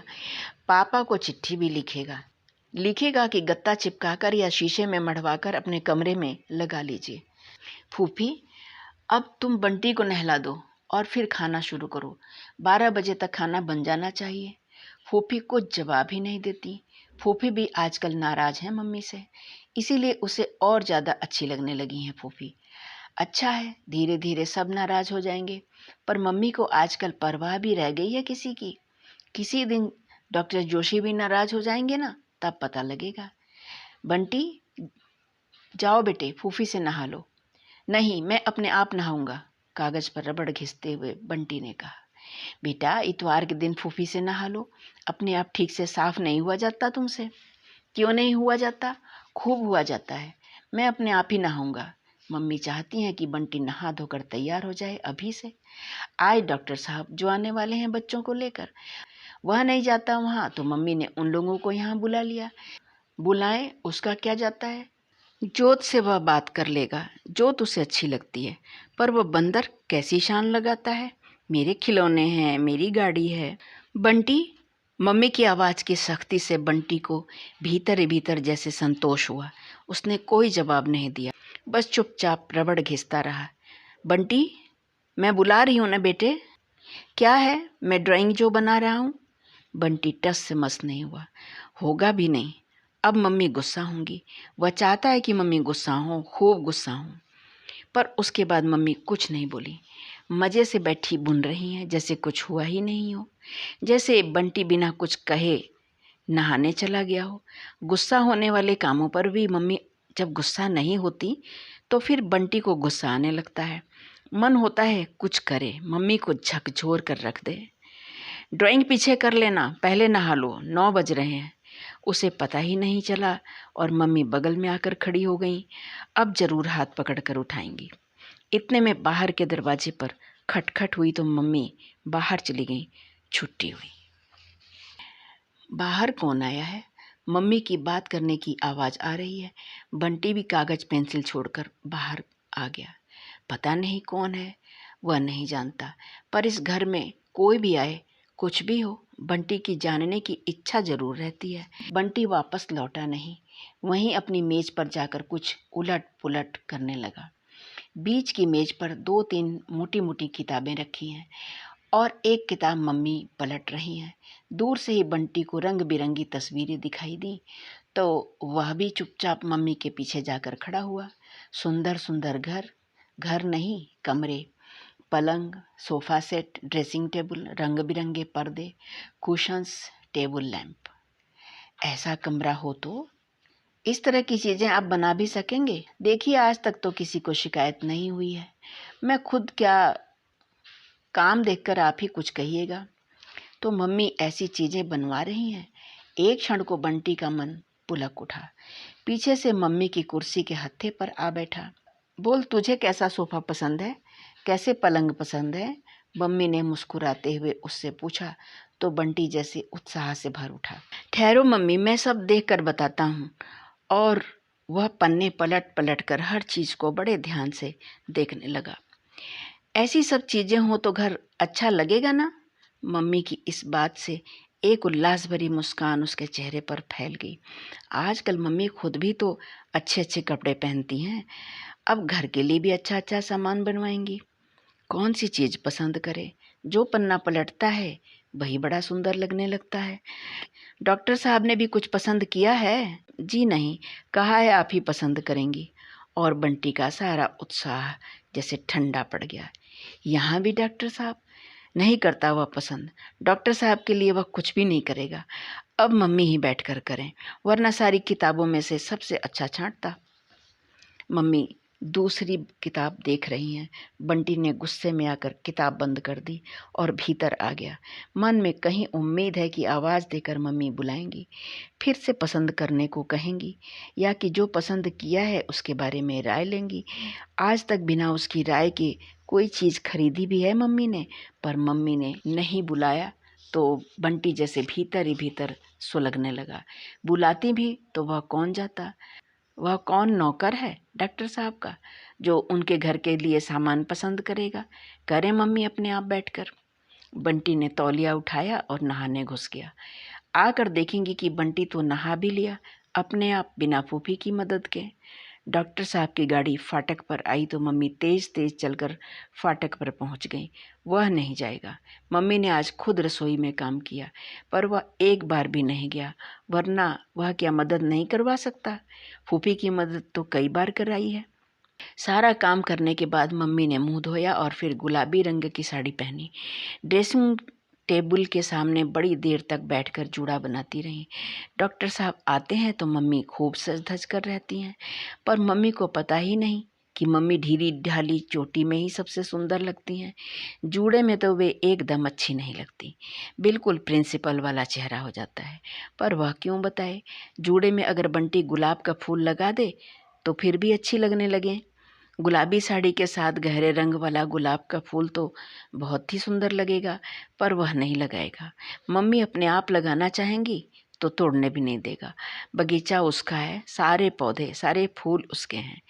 पापा को चिट्ठी भी लिखेगा। लिखेगा कि गत्ता चिपकाकर या शीशे में मढ़वाकर अपने कमरे में लगा लीजिए। फूफी, अब तुम बंटी को नहला दो और फिर खाना शुरू करो। 12 बजे तक खाना बन जाना चाहिए। फूफी कुछ जवाब ही नहीं देती। फूफी भी आजकल नाराज है मम्मी से, इसीलिए उसे और ज़्यादा अच्छी लगने लगी हैं फूफी। अच्छा है, धीरे धीरे सब नाराज हो जाएंगे, पर मम्मी को आजकल परवाह भी रह गई है किसी की? किसी दिन डॉक्टर जोशी भी नाराज हो जाएंगे ना, तब पता लगेगा। बंटी, जाओ बेटे फूफी से नहा लो। नहीं, मैं अपने आप नहाऊंगा, कागज पर रबड़ घिसते हुए बंटी ने कहा। बेटा, इतवार के दिन फूफी से नहा लो, अपने आप ठीक से साफ नहीं हुआ जाता तुमसे? क्यों नहीं हुआ जाता? खूब हुआ जाता है। मैं अपने आप ही नहाऊंगा। मम्मी चाहती हैं कि बंटी नहा धोकर तैयार हो जाए अभी से। आज डॉक्टर साहब जो आने वाले हैं बच्चों को लेकर, वह नहीं जाता वहाँ तो मम्मी ने उन लोगों को यहाँ बुला लिया। बुलाएं, उसका क्या जाता है। जोत से वह बात कर लेगा, जोत उसे अच्छी लगती है, पर वह बंदर कैसी शान लगाता है, मेरे खिलौने हैं, मेरी गाड़ी है। बंटी, मम्मी की आवाज़ की सख्ती से बंटी को भीतर ही भीतर जैसे संतोष हुआ। उसने कोई जवाब नहीं दिया, बस चुपचाप रबड़ घिसता रहा। बंटी, मैं बुला रही हूँ ना बेटे। क्या है? मैं ड्राइंग जो बना रहा हूँ। बंटी टस से मस नहीं हुआ। होगा भी नहीं, अब मम्मी गुस्सा होंगी। वह चाहता है कि मम्मी गुस्सा हो, खूब गुस्सा हो। पर उसके बाद मम्मी कुछ नहीं बोली, मज़े से बैठी बुन रही हैं, जैसे कुछ हुआ ही नहीं हो, जैसे बंटी बिना कुछ कहे नहाने चला गया हो। गुस्सा होने वाले कामों पर भी मम्मी जब गुस्सा नहीं होती तो फिर बंटी को गुस्सा आने लगता है। मन होता है कुछ करे, मम्मी को झकझोर कर रख दे। ड्राइंग पीछे कर लेना, पहले नहा लो, 9 बज रहे हैं। उसे पता ही नहीं चला और मम्मी बगल में आकर खड़ी हो गई। अब जरूर हाथ पकड़कर उठाएंगी। इतने में बाहर के दरवाजे पर खटखट हुई तो मम्मी बाहर चली गई। छुट्टी हुई। बाहर कौन आया है? मम्मी की बात करने की आवाज़ आ रही है। बंटी भी कागज पेंसिल छोड़कर बाहर आ गया। पता नहीं कौन है, वह नहीं जानता, पर इस घर में कोई भी आए, कुछ भी हो, बंटी की जानने की इच्छा जरूर रहती है। बंटी वापस लौटा नहीं, वहीं अपनी मेज पर जाकर कुछ उलट पुलट करने लगा। बीच की मेज पर 2-3 मोटी मोटी किताबें रखी हैं और एक किताब मम्मी पलट रही हैं। दूर से ही बंटी को रंग बिरंगी तस्वीरें दिखाई दी तो वह भी चुपचाप मम्मी के पीछे जाकर खड़ा हुआ। सुंदर सुंदर घर, घर नहीं कमरे, पलंग, सोफा सेट, ड्रेसिंग टेबल, रंग बिरंगे पर्दे, कुशन्स, टेबल लैंप। ऐसा कमरा हो तो इस तरह की चीज़ें आप बना भी सकेंगे? देखिए, आज तक तो किसी को शिकायत नहीं हुई है। मैं खुद क्या, काम देखकर आप ही कुछ कहिएगा। तो मम्मी ऐसी चीज़ें बनवा रही हैं। एक क्षण को बंटी का मन पुलक उठा। पीछे से मम्मी की कुर्सी के हत्थे पर आ बैठा। बोल, तुझे कैसा सोफा पसंद है, कैसे पलंग पसंद है? मम्मी ने मुस्कुराते हुए उससे पूछा तो बंटी जैसे उत्साह से भर उठा। ठहरो मम्मी, मैं सब देख कर बताता हूँ। और वह पन्ने पलट पलट कर हर चीज़ को बड़े ध्यान से देखने लगा। ऐसी सब चीज़ें हों तो घर अच्छा लगेगा ना? मम्मी की इस बात से एक उल्लास भरी मुस्कान उसके चेहरे पर फैल गई। आजकल मम्मी खुद भी तो अच्छे अच्छे कपड़े पहनती हैं, अब घर के लिए भी अच्छा अच्छा सामान बनवाएंगी। कौन सी चीज़ पसंद करे? जो पन्ना पलटता है वही बड़ा सुंदर लगने लगता है। डॉक्टर साहब ने भी कुछ पसंद किया है? जी नहीं, कहा है आप ही पसंद करेंगी। और बंटी का सारा उत्साह जैसे ठंडा पड़ गया। यहाँ भी डॉक्टर साहब? नहीं करता वह पसंद। डॉक्टर साहब के लिए वह कुछ भी नहीं करेगा। अब मम्मी ही बैठकर करें, वरना सारी किताबों में से सबसे अच्छा छांटता। मम्मी दूसरी किताब देख रही हैं। बंटी ने गुस्से में आकर किताब बंद कर दी और भीतर आ गया। मन में कहीं उम्मीद है कि आवाज़ देकर मम्मी बुलाएंगी, फिर से पसंद करने को कहेंगी, या कि जो पसंद किया है उसके बारे में राय लेंगी। आज तक बिना उसकी राय के कोई चीज़ खरीदी भी है मम्मी ने, पर मम्मी ने नहीं बुलाया तो बंटी जैसे भीतर ही भीतर सुलगने लगा। बुलाती भी तो वह कौन जाता? वह कौन नौकर है डॉक्टर साहब का जो उनके घर के लिए सामान पसंद करेगा? करें मम्मी अपने आप बैठकर। बंटी ने तौलिया उठाया और नहाने घुस गया। आकर देखेंगी कि बंटी तो नहा भी लिया अपने आप, बिना फूफी की मदद के। डॉक्टर साहब की गाड़ी फाटक पर आई तो मम्मी तेज तेज चलकर फाटक पर पहुंच गई। वह नहीं जाएगा। मम्मी ने आज खुद रसोई में काम किया, पर वह एक बार भी नहीं गया, वरना वह क्या मदद नहीं करवा सकता? फूफी की मदद तो कई बार कराई है। सारा काम करने के बाद मम्मी ने मुंह धोया और फिर गुलाबी रंग की साड़ी पहनी। ड्रेसिंग टेबल के सामने बड़ी देर तक बैठकर जूड़ा बनाती रही। डॉक्टर साहब आते हैं तो मम्मी खूब सज धज कर रहती हैं, पर मम्मी को पता ही नहीं कि मम्मी ढीली ढाली चोटी में ही सबसे सुंदर लगती हैं। जूड़े में तो वे एकदम अच्छी नहीं लगती, बिल्कुल प्रिंसिपल वाला चेहरा हो जाता है। पर वह क्यों बताए? जूड़े में अगर बंटी गुलाब का फूल लगा दे तो फिर भी अच्छी लगने लगे। गुलाबी साड़ी के साथ गहरे रंग वाला गुलाब का फूल तो बहुत ही सुंदर लगेगा, पर वह नहीं लगाएगा। मम्मी अपने आप लगाना चाहेंगी तो तोड़ने भी नहीं देगा। बगीचा उसका है, सारे पौधे सारे फूल उसके हैं।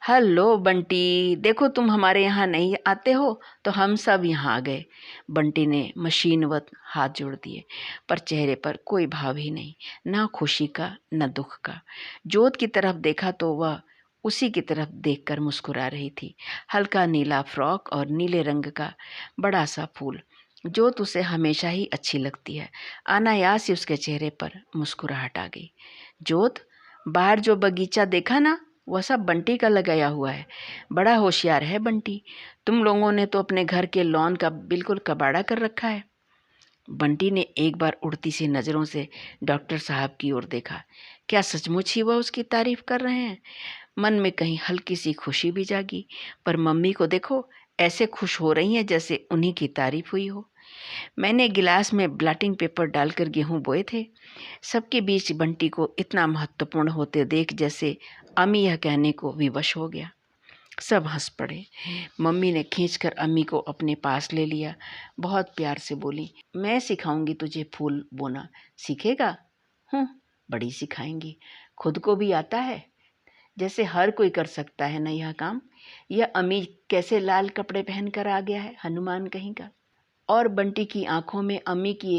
हेलो बंटी, देखो तुम हमारे यहाँ नहीं आते हो तो हम सब यहाँ आ गए। बंटी ने मशीनवत हाथ जोड़ दिए, पर चेहरे पर कोई भाव ही नहीं, ना खुशी का न दुख का। जोत की तरफ देखा तो वह उसी की तरफ देखकर मुस्कुरा रही थी। हल्का नीला फ्रॉक और नीले रंग का बड़ा सा फूल। जोत उसे हमेशा ही अच्छी लगती है। अनायास ही उसके चेहरे पर मुस्कुराहट आ गई। जोत, बाहर जो बगीचा देखा ना, वह सब बंटी का लगाया हुआ है। बड़ा होशियार है बंटी। तुम लोगों ने तो अपने घर के लॉन का बिल्कुल कबाड़ा कर रखा है। बंटी ने एक बार उड़ती सी नज़रों से डॉक्टर साहब की ओर देखा। क्या सचमुच ही वह उसकी तारीफ कर रहे हैं? मन में कहीं हल्की सी खुशी भी जागी। पर मम्मी को देखो, ऐसे खुश हो रही हैं जैसे उन्हीं की तारीफ हुई हो। मैंने गिलास में ब्लॉटिंग पेपर डालकर गेहूं बोए थे। सबके बीच बंटी को इतना महत्वपूर्ण होते देख जैसे अम्मी यह कहने को विवश हो गया। सब हंस पड़े। मम्मी ने खींचकर अम्मी को अपने पास ले लिया। बहुत प्यार से बोली, मैं सिखाऊंगी तुझे फूल बोना, सीखेगा? बड़ी सिखाएंगी। खुद को भी आता है, जैसे हर कोई कर सकता है ना यह काम। यह अम्मी कैसे लाल कपड़े पहनकर आ गया है, हनुमान कहीं का। और बंटी की आंखों में अम्मी की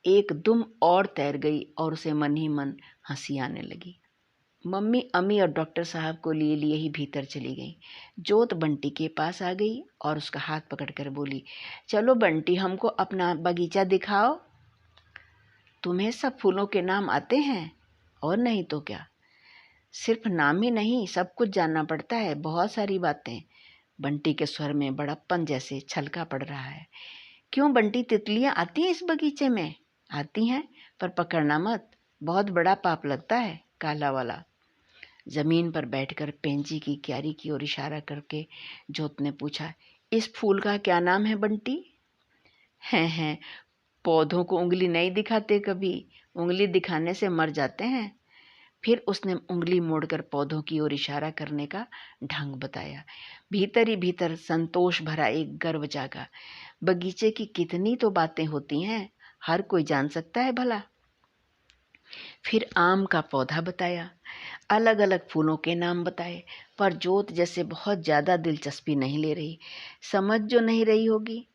एक दुम और तैर गई और उसे मन ही मन हंसी आने लगी। मम्मी अम्मी और डॉक्टर साहब को लिए लिए ही भीतर चली गई। जोत बंटी के पास आ गई और उसका हाथ पकड़कर बोली, चलो बंटी, हमको अपना बगीचा दिखाओ। तुम्हें सब फूलों के नाम आते हैं? और नहीं तो क्या, सिर्फ नाम ही नहीं, सब कुछ जानना पड़ता है, बहुत सारी बातें। बंटी के स्वर में बड़प्पन जैसे छलका पड़ रहा है। क्यों बंटी, तितलियां आती हैं इस बगीचे में? आती हैं, पर पकड़ना मत, बहुत बड़ा पाप लगता है, काला वाला। जमीन पर बैठकर पेंजी की क्यारी की ओर इशारा करके जोत ने पूछा, इस फूल का क्या नाम है बंटी? हैं, पौधों को उंगली नहीं दिखाते कभी, उंगली दिखाने से मर जाते हैं। फिर उसने उंगली मोड़कर पौधों की ओर इशारा करने का ढंग बताया। भीतर ही भीतर संतोष भरा एक गर्व जागा। बगीचे की कितनी तो बातें होती हैं, हर कोई जान सकता है भला। फिर आम का पौधा बताया, अलग अलग फूलों के नाम बताए, पर जोत जैसे बहुत ज़्यादा दिलचस्पी नहीं ले रही। समझ जो नहीं रही होगी।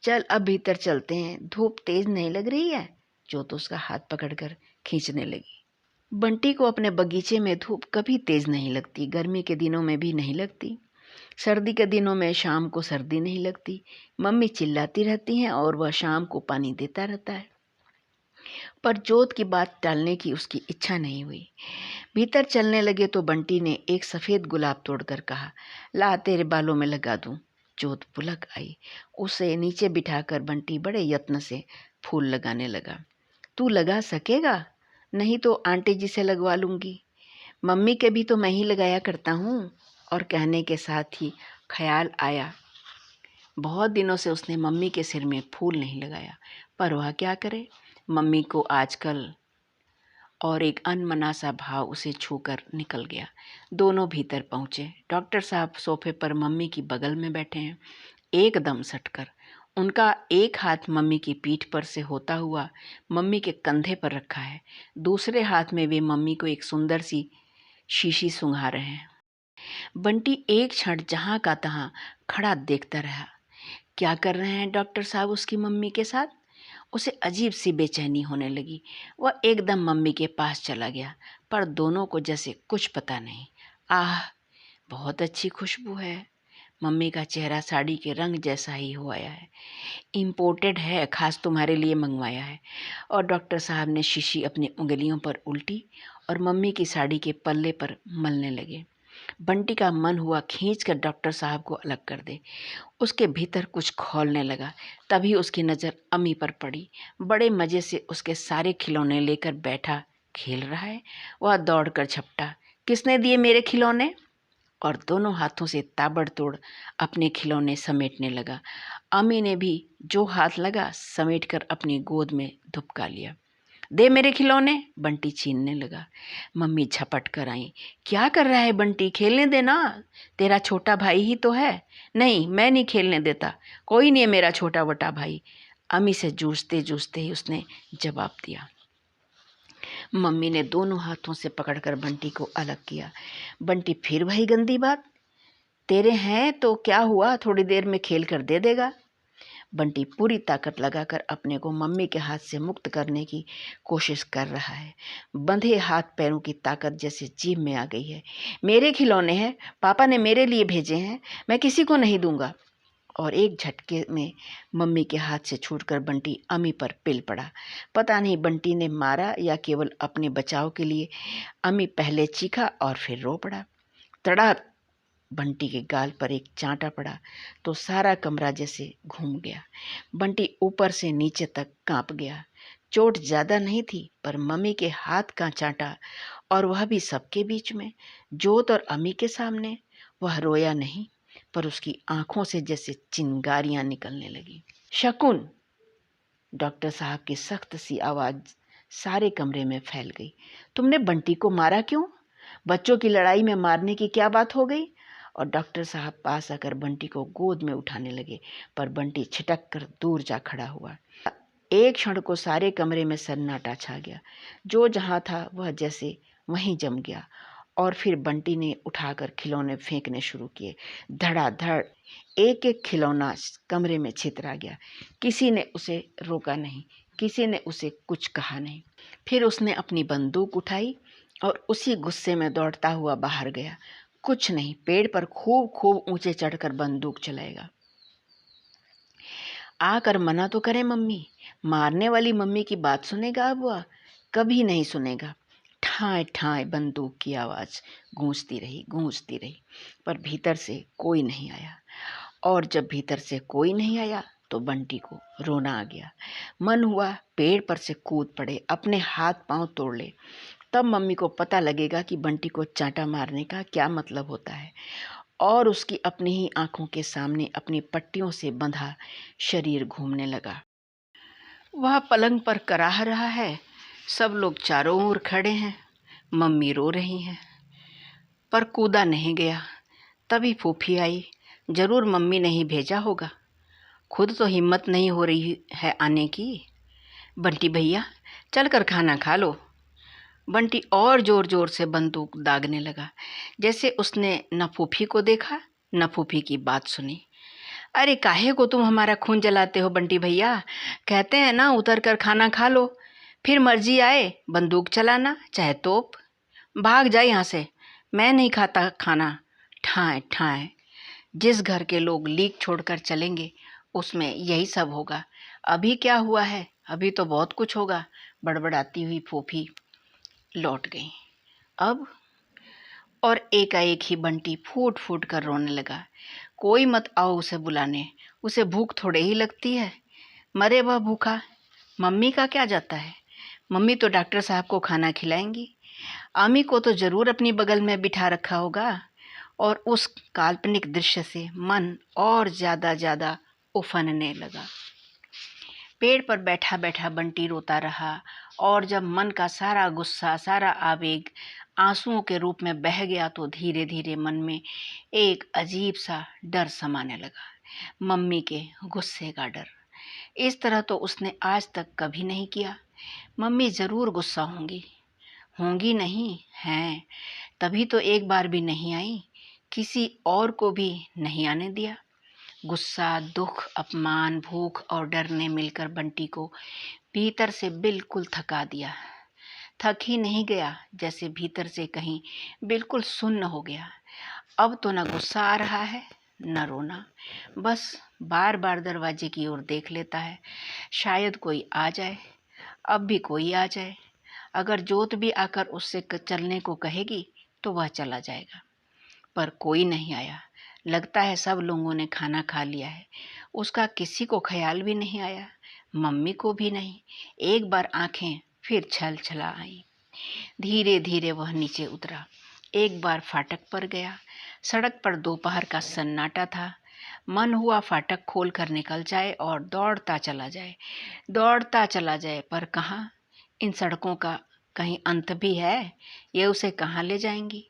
चल अब भीतर चलते हैं, धूप तेज नहीं लग रही है? जोत उसका हाथ पकड़कर खींचने लगी। बंटी को अपने बगीचे में धूप कभी तेज नहीं लगती, गर्मी के दिनों में भी नहीं लगती, सर्दी के दिनों में शाम को सर्दी नहीं लगती। मम्मी चिल्लाती रहती हैं और वह शाम को पानी देता रहता है। पर जोत की बात टालने की उसकी इच्छा नहीं हुई। भीतर चलने लगे तो बंटी ने एक सफ़ेद गुलाब तोड़कर कहा, ला तेरे बालों में लगा दूं। जोत पुलक आई। उसे नीचे बिठाकर बंटी बड़े यत्न से फूल लगाने लगा। तू लगा सकेगा? नहीं तो आंटी जी से लगवा लूँगी। मम्मी के भी तो मैं ही लगाया करता हूँ। और कहने के साथ ही ख्याल आया, बहुत दिनों से उसने मम्मी के सिर में फूल नहीं लगाया, पर वह क्या करे, मम्मी को आजकल। और एक अनमना सा भाव उसे छूकर निकल गया। दोनों भीतर पहुँचे। डॉक्टर साहब सोफे पर मम्मी की बगल में बैठे हैं, एकदम सटकर। उनका एक हाथ मम्मी की पीठ पर से होता हुआ मम्मी के कंधे पर रखा है, दूसरे हाथ में वे मम्मी को एक सुंदर सी शीशी सुंघा रहे हैं। बंटी एक क्षण जहाँ का तहाँ खड़ा देखता रहा। क्या कर रहे हैं डॉक्टर साहब उसकी मम्मी के साथ? उसे अजीब सी बेचैनी होने लगी। वह एकदम मम्मी के पास चला गया, पर दोनों को जैसे कुछ पता नहीं। आह, बहुत अच्छी खुशबू है। मम्मी का चेहरा साड़ी के रंग जैसा ही हो आया है। इम्पोर्टेड है, खास तुम्हारे लिए मंगवाया है। और डॉक्टर साहब ने शीशी अपनी उंगलियों पर उल्टी और मम्मी की साड़ी के पल्ले पर मलने लगे। बंटी का मन हुआ खींचकर डॉक्टर साहब को अलग कर दे। उसके भीतर कुछ खौलने लगा। तभी उसकी नज़र अम्मी पर पड़ी। बड़े मज़े से उसके सारे खिलौने लेकर बैठा खेल रहा है। वह दौड़कर झपटा, किसने दिए मेरे खिलौने? और दोनों हाथों से ताबड़तोड़ अपने खिलौने समेटने लगा। अम्मी ने भी जो हाथ लगा समेटकर अपनी गोद में दुबका लिया। दे मेरे खिलौने, बंटी छीनने लगा। मम्मी झपट कर आई। क्या कर रहा है बंटी, खेलने देना, तेरा छोटा भाई ही तो है। नहीं, मैं नहीं खेलने देता, कोई नहीं है मेरा छोटा बटा भाई। अम्मी से जूझते जूझते ही उसने जवाब दिया। मम्मी ने दोनों हाथों से पकड़कर बंटी को अलग किया। बंटी फिर वही गंदी बात, तेरे हैं तो क्या हुआ, थोड़ी देर में खेल कर दे देगा। बंटी पूरी ताकत लगाकर अपने को मम्मी के हाथ से मुक्त करने की कोशिश कर रहा है। बंधे हाथ पैरों की ताकत जैसे जीभ में आ गई है। मेरे खिलौने हैं, पापा ने मेरे लिए भेजे हैं, मैं किसी को नहीं दूंगा। और एक झटके में मम्मी के हाथ से छूटकर बंटी अम्मी पर पिल पड़ा। पता नहीं बंटी ने मारा या केवल अपने बचाव के लिए। अम्मी पहले चीखा और फिर रो पड़ा। तड़ाक बंटी के गाल पर एक चांटा पड़ा तो सारा कमरा जैसे घूम गया। बंटी ऊपर से नीचे तक कांप गया। चोट ज्यादा नहीं थी, पर मम्मी के हाथ का चांटा, और वह भी सबके बीच में, जोत और अम्मी के सामने। वह रोया नहीं, पर उसकी आंखों से जैसे चिंगारियां निकलने लगी। शकुन, डॉक्टर साहब की सख्त सी आवाज सारे कमरे में फैल गई। तुमने बंटी को मारा क्यों? बच्चों की लड़ाई में मारने की क्या बात हो गई? और डॉक्टर साहब पास आकर बंटी को गोद में उठाने लगे, पर बंटी छिटक कर दूर जा खड़ा हुआ। एक क्षण को सारे कमरे में सन्नाटा छा गया। जो जहां था वह जैसे वहीं जम गया। और फिर बंटी ने उठाकर खिलौने फेंकने शुरू किए। धड़ाधड़ एक एक खिलौना कमरे में छितरा गया। किसी ने उसे रोका नहीं, किसी ने उसे कुछ कहा नहीं। फिर उसने अपनी बंदूक उठाई और उसी गुस्से में दौड़ता हुआ बाहर गया। कुछ नहीं, पेड़ पर खूब खूब ऊंचे चढ़कर बंदूक चलाएगा। आकर मना तो करे मम्मी, मारने वाली मम्मी की बात सुनेगा अब वह? कभी नहीं सुनेगा। ठाए ठाए बंदूक की आवाज गूंजती रही, पर भीतर से कोई नहीं आया। और जब भीतर से कोई नहीं आया तो बंटी को रोना आ गया। मन हुआ पेड़ पर से कूद पड़े, अपने हाथ पांव तोड़ ले। तब मम्मी को पता लगेगा कि बंटी को चांटा मारने का क्या मतलब होता है। और उसकी अपनी ही आंखों के सामने अपनी पट्टियों से बंधा शरीर घूमने लगा। वह पलंग पर कराह रहा है। सब लोग चारों ओर खड़े हैं। मम्मी रो रही हैं, पर कूदा नहीं गया। तभी फूफी आई। जरूर मम्मी ने ही भेजा होगा, खुद तो हिम्मत नहीं हो रही है आने की। बंटी भैया, चलकर खाना खा लो। बंटी और जोर जोर से बंदूक दागने लगा। जैसे उसने न फूफी को देखा न फूफी की बात सुनी। अरे काहे को तुम हमारा खून जलाते हो बंटी भैया? कहते हैं ना उतर कर खाना खा लो, फिर मर्जी आए बंदूक चलाना चाहे तोप। भाग जाए यहाँ से, मैं नहीं खाता खाना। ठाए ठाए जिस घर के लोग लीक छोड़कर चलेंगे उसमें यही सब होगा। अभी क्या हुआ है? अभी तो बहुत कुछ होगा। बड़बड़ाती हुई फूफी लौट गई। अब और एकाएक ही बंटी फूट फूट कर रोने लगा। कोई मत आओ उसे बुलाने, उसे भूख थोड़े ही लगती है। मरे वह भूखा, मम्मी का क्या जाता है? मम्मी तो डॉक्टर साहब को खाना खिलाएंगी। आमी को तो जरूर अपनी बगल में बिठा रखा होगा। और उस काल्पनिक दृश्य से मन और ज्यादा उफनने लगा। पेड़ पर बैठा बैठा बंटी रोता रहा, और जब मन का सारा गुस्सा, सारा आवेग आंसुओं के रूप में बह गया तो धीरे धीरे मन में एक अजीब सा डर समाने लगा। मम्मी के गुस्से का डर। इस तरह तो उसने आज तक कभी नहीं किया। मम्मी जरूर गुस्सा होंगी। होंगी नहीं हैं, तभी तो एक बार भी नहीं आई, किसी और को भी नहीं आने दिया। गुस्सा, दुख, अपमान, भूख और डर ने मिलकर बंटी को भीतर से बिल्कुल थका दिया। थक ही नहीं गया, जैसे भीतर से कहीं बिल्कुल सुन्न हो गया। अब तो न गुस्सा आ रहा है न रोना, बस बार बार दरवाजे की ओर देख लेता है, शायद कोई आ जाए। अब भी कोई आ जाए। अगर जोत भी आकर उससे चलने को कहेगी तो वह चला जाएगा। पर कोई नहीं आया। लगता है सब लोगों ने खाना खा लिया है। उसका किसी को ख्याल भी नहीं आया, मम्मी को भी नहीं। एक बार आंखें फिर छल छला आई। धीरे धीरे वह नीचे उतरा। एक बार फाटक पर गया। सड़क पर दोपहर का सन्नाटा था। मन हुआ फाटक खोल कर निकल जाए और दौड़ता चला जाए, पर कहाँ? इन सड़कों का कहीं अंत भी है? ये उसे कहाँ ले जाएंगी?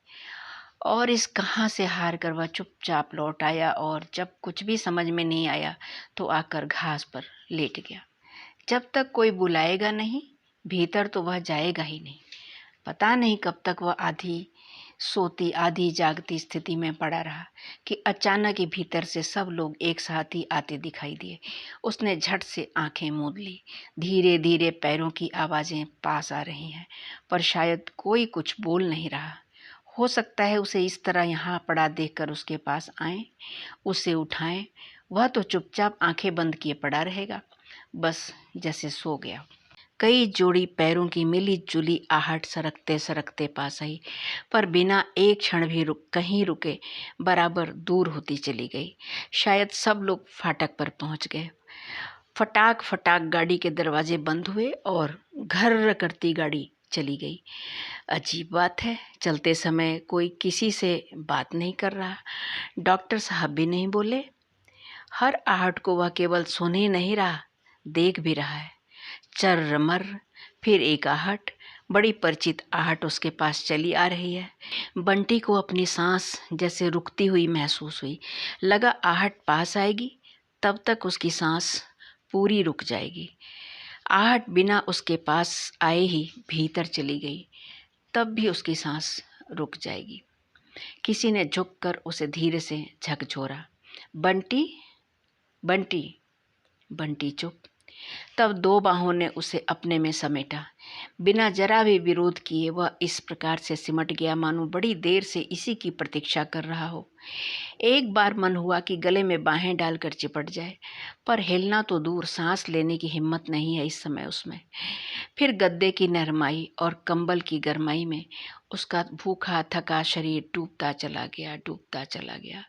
और इस कहाँ से हार कर वह चुपचाप लौट आया, और जब कुछ भी समझ में नहीं आया तो आकर घास पर लेट गया। जब तक कोई बुलाएगा नहीं, भीतर तो वह जाएगा ही नहीं। पता नहीं कब तक वह आधी सोती आधी जागती स्थिति में पड़ा रहा कि अचानक ही भीतर से सब लोग एक साथ ही आते दिखाई दिए। उसने झट से आंखें मूंद ली। धीरे धीरे पैरों की आवाजें पास आ रही हैं, पर शायद कोई कुछ बोल नहीं रहा। हो सकता है उसे इस तरह यहाँ पड़ा देखकर उसके पास आए, उसे उठाएं। वह तो चुपचाप आंखें बंद किए पड़ा रहेगा, बस जैसे सो गया। कई जोड़ी पैरों की मिली जुली आहट सरकते सरकते पास आई, पर बिना एक क्षण भी कहीं रुके बराबर दूर होती चली गई। शायद सब लोग फाटक पर पहुंच गए। फटाक फटाक गाड़ी के दरवाजे बंद हुए और घर्र करती गाड़ी चली गई। अजीब बात है, चलते समय कोई किसी से बात नहीं कर रहा। डॉक्टर साहब भी नहीं बोले। हर आहट को वह केवल सुन ही नहीं रहा, देख भी रहा है। चर्रमर, फिर एक आहट, बड़ी परिचित आहट उसके पास चली आ रही है। बंटी को अपनी सांस जैसे रुकती हुई महसूस हुई। लगा आहट पास आएगी, तब तक उसकी सांस पूरी रुक जाएगी। आहट बिना उसके पास आए ही भीतर चली गई, तब भी उसकी सांस रुक जाएगी। किसी ने झुककर उसे धीरे से झकझोरा, बंटी, बंटी। बंटी चुप। तब दो बाहों ने उसे अपने में समेटा। बिना जरा भी विरोध किए वह इस प्रकार से सिमट गया मानो बड़ी देर से इसी की प्रतीक्षा कर रहा हो। एक बार मन हुआ कि गले में बाहें डालकर चिपट जाए, पर हिलना तो दूर, सांस लेने की हिम्मत नहीं है इस समय उसमें। फिर गद्दे की नरमाई और कंबल की गरमाई में उसका भूखा थका शरीर डूबता चला गया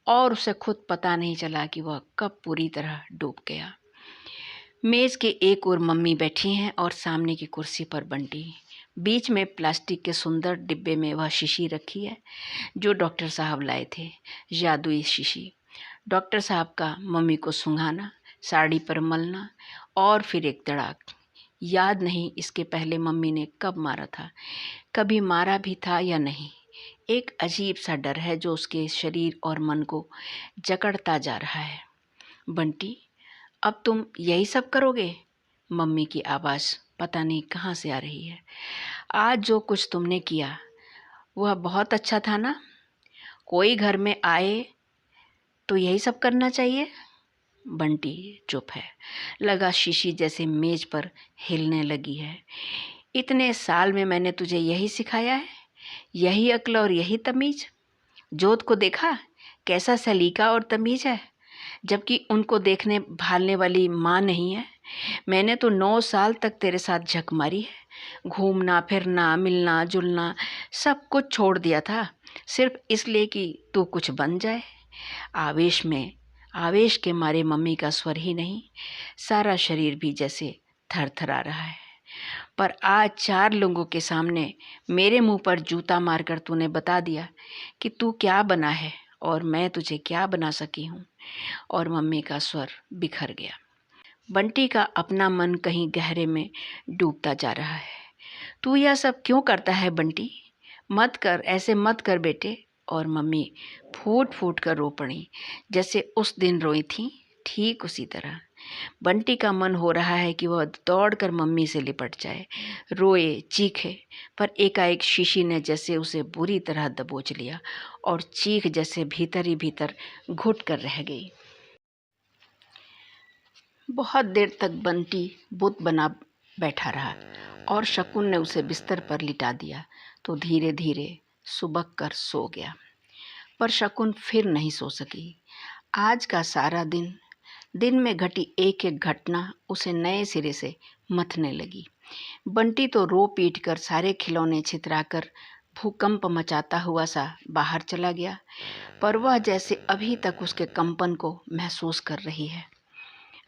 और उसे खुद पता नहीं चला कि वह कब पूरी तरह डूब गया। मेज के एक ओर मम्मी बैठी हैं और सामने की कुर्सी पर बंटी। बीच में प्लास्टिक के सुंदर डिब्बे में वह शीशी रखी है जो डॉक्टर साहब लाए थे, जादुई शीशी। डॉक्टर साहब का मम्मी को सूंघाना, साड़ी पर मलना और फिर एक तड़ाक। याद नहीं इसके पहले मम्मी ने कब मारा था, कभी मारा भी था या नहीं। एक अजीब सा डर है जो उसके शरीर और मन को जकड़ता जा रहा है। बंटी, अब तुम यही सब करोगे? मम्मी की आवाज़ पता नहीं कहाँ से आ रही है। आज जो कुछ तुमने किया वह बहुत अच्छा था ना? कोई घर में आए तो यही सब करना चाहिए? बंटी चुप है। लगा शीशी जैसे मेज पर हिलने लगी है। इतने साल में मैंने तुझे यही सिखाया है, यही अक्ल और यही तमीज़? जोत को देखा कैसा सलीका और तमीज़ है, जबकि उनको देखने भालने वाली माँ नहीं है। मैंने तो 9 साल तक तेरे साथ झक मारी है। घूमना फिरना, मिलना जुलना सब कुछ छोड़ दिया था, सिर्फ इसलिए कि तू कुछ बन जाए। आवेश के मारे मम्मी का स्वर ही नहीं, सारा शरीर भी जैसे थरथरा रहा है। पर आज 4 लोगों के सामने मेरे मुंह पर जूता मारकर तूने बता दिया कि तू क्या बना है और मैं तुझे क्या बना सकी हूँ। और मम्मी का स्वर बिखर गया। बंटी का अपना मन कहीं गहरे में डूबता जा रहा है। तू यह सब क्यों करता है बंटी? मत कर, ऐसे मत कर बेटे। और मम्मी फूट फूट कर रो पड़ी, जैसे उस दिन रोई थी, ठीक उसी तरह। बंटी का मन हो रहा है कि वह दौड़कर मम्मी से लिपट जाए, रोए चीखे, पर एकाएक शीशी ने जैसे उसे बुरी तरह दबोच लिया और चीख जैसे भीतर ही भीतर घुट कर रह गई। बहुत देर तक बंटी बुत बना बैठा रहा और शकुन ने उसे बिस्तर पर लिटा दिया तो धीरे धीरे सुबक कर सो गया। पर शकुन फिर नहीं सो सकी। आज का सारा दिन में घटी एक एक घटना उसे नए सिरे से मथने लगी। बंटी तो रो पीट कर सारे खिलौने छितराकर भूकंप मचाता हुआ सा बाहर चला गया, पर वह जैसे अभी तक उसके कंपन को महसूस कर रही है।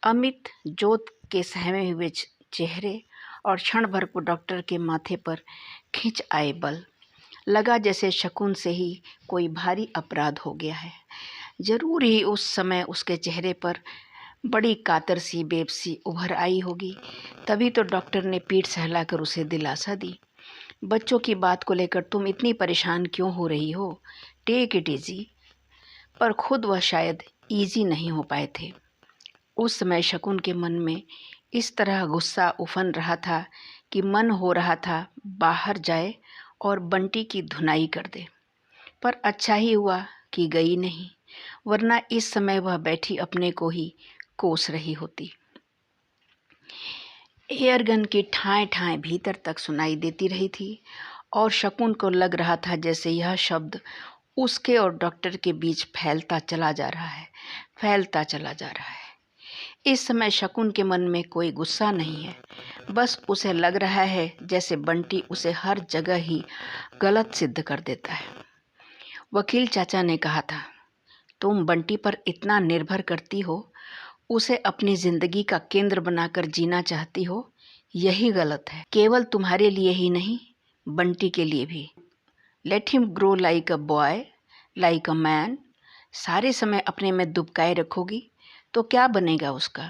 अमित जोत के सहमे हुए चेहरे और क्षण भर को डॉक्टर के माथे पर खिंच आए बल। लगा जैसे शकुन से ही कोई भारी अपराध हो गया है। जरूर ही उस समय उसके चेहरे पर बड़ी कातर सी बेबसी उभर आई होगी, तभी तो डॉक्टर ने पीठ सहलाकर उसे दिलासा दी। बच्चों की बात को लेकर तुम इतनी परेशान क्यों हो रही हो? Take it easy. पर खुद वह शायद इजी नहीं हो पाए थे। उस समय शकुन के मन में इस तरह गुस्सा उफन रहा था कि मन हो रहा था बाहर जाए और बंटी की धुनाई कर दे। पर अच्छा ही हुआ कि गई नहीं, वरना इस समय वह बैठी अपने को ही कोस रही होती। एयरगन की ठाएं ठाएं भीतर तक सुनाई देती रही थी और शकुन को लग रहा था जैसे यह शब्द उसके और डॉक्टर के बीच फैलता चला जा रहा है। इस समय शकुन के मन में कोई गुस्सा नहीं है, बस उसे लग रहा है जैसे बंटी उसे हर जगह ही गलत सिद्ध कर देता है। वकील चाचा ने कहा था, तुम बंटी पर इतना निर्भर करती हो, उसे अपनी जिंदगी का केंद्र बनाकर जीना चाहती हो, यही गलत है। केवल तुम्हारे लिए ही नहीं, बंटी के लिए भी। Let him grow like a boy, like a man. सारे समय अपने में दुबकाए रखोगी तो क्या बनेगा उसका।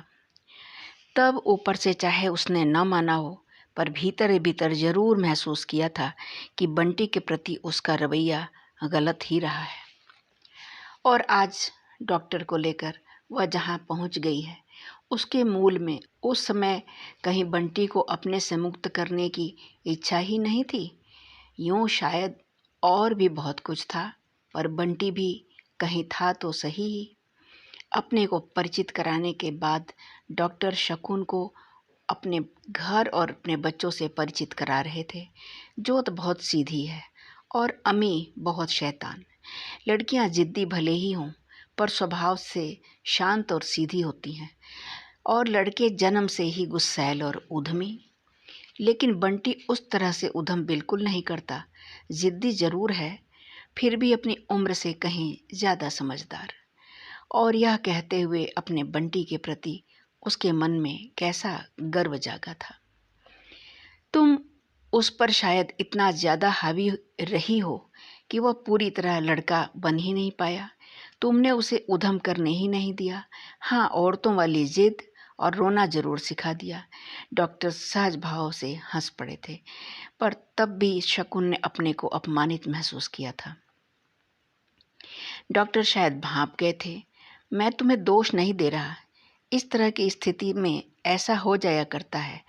तब ऊपर से चाहे उसने न माना हो, पर भीतर ही भीतर जरूर महसूस किया था कि बंटी के प्रति उसका रवैया गलत ही रहा है। और आज डॉक्टर को लेकर वह जहाँ पहुँच गई है, उसके मूल में उस समय कहीं बंटी को अपने से मुक्त करने की इच्छा ही नहीं थी। यूँ शायद और भी बहुत कुछ था, पर बंटी भी कहीं था तो सही ही। अपने को परिचित कराने के बाद डॉक्टर शकुन को अपने घर और अपने बच्चों से परिचित करा रहे थे। जोत बहुत सीधी है और अम्मी बहुत शैतान। लड़कियां जिद्दी भले ही हों, पर स्वभाव से शांत और सीधी होती हैं, और लड़के जन्म से ही गुस्सैल और उद्यमी। लेकिन बंटी उस तरह से उद्यम बिल्कुल नहीं करता। जिद्दी जरूर है, फिर भी अपनी उम्र से कहीं ज़्यादा समझदार। और यह कहते हुए अपने बंटी के प्रति उसके मन में कैसा गर्व जागा था। तुम उस पर शायद इतना ज़्यादा हावी रही हो कि वह पूरी तरह लड़का बन ही नहीं पाया। तुमने उसे उधम करने ही नहीं दिया। हाँ, औरतों वाली जिद और रोना जरूर सिखा दिया। डॉक्टर सहज भाव से हंस पड़े थे, पर तब भी शकुन ने अपने को अपमानित महसूस किया था। डॉक्टर शायद भांप गए थे। मैं तुम्हें दोष नहीं दे रहा, इस तरह की स्थिति में ऐसा हो जाया करता है।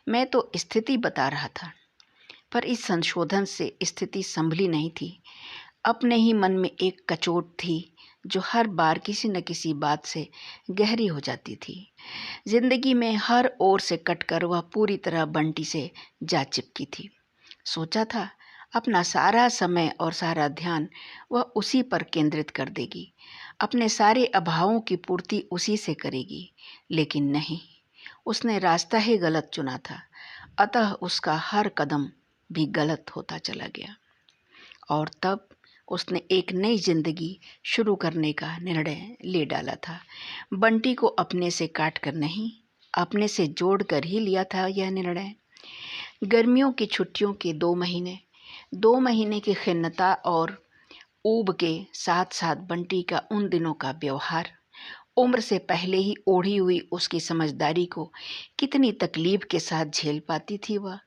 मैं तो स्थिति बता रहा था, पर इस संशोधन से स्थिति संभली नहीं थी। अपने ही मन में एक कचोट थी जो हर बार किसी न किसी बात से गहरी हो जाती थी। जिंदगी में हर ओर से कटकर वह पूरी तरह बंटी से जा चिपकी थी। सोचा था अपना सारा समय और सारा ध्यान वह उसी पर केंद्रित कर देगी, अपने सारे अभावों की पूर्ति उसी से करेगी। लेकिन नहीं, उसने रास्ता ही गलत चुना था, अतः उसका हर कदम भी गलत होता चला गया। और तब उसने एक नई जिंदगी शुरू करने का निर्णय ले डाला था। बंटी को अपने से काट कर नहीं, अपने से जोड़ कर ही लिया था यह निर्णय। गर्मियों की छुट्टियों के 2 महीने की खिन्नता और ऊब के साथ साथ बंटी का उन दिनों का व्यवहार, उम्र से पहले ही ओढ़ी हुई उसकी समझदारी को कितनी तकलीफ के साथ झेल पाती थी वह।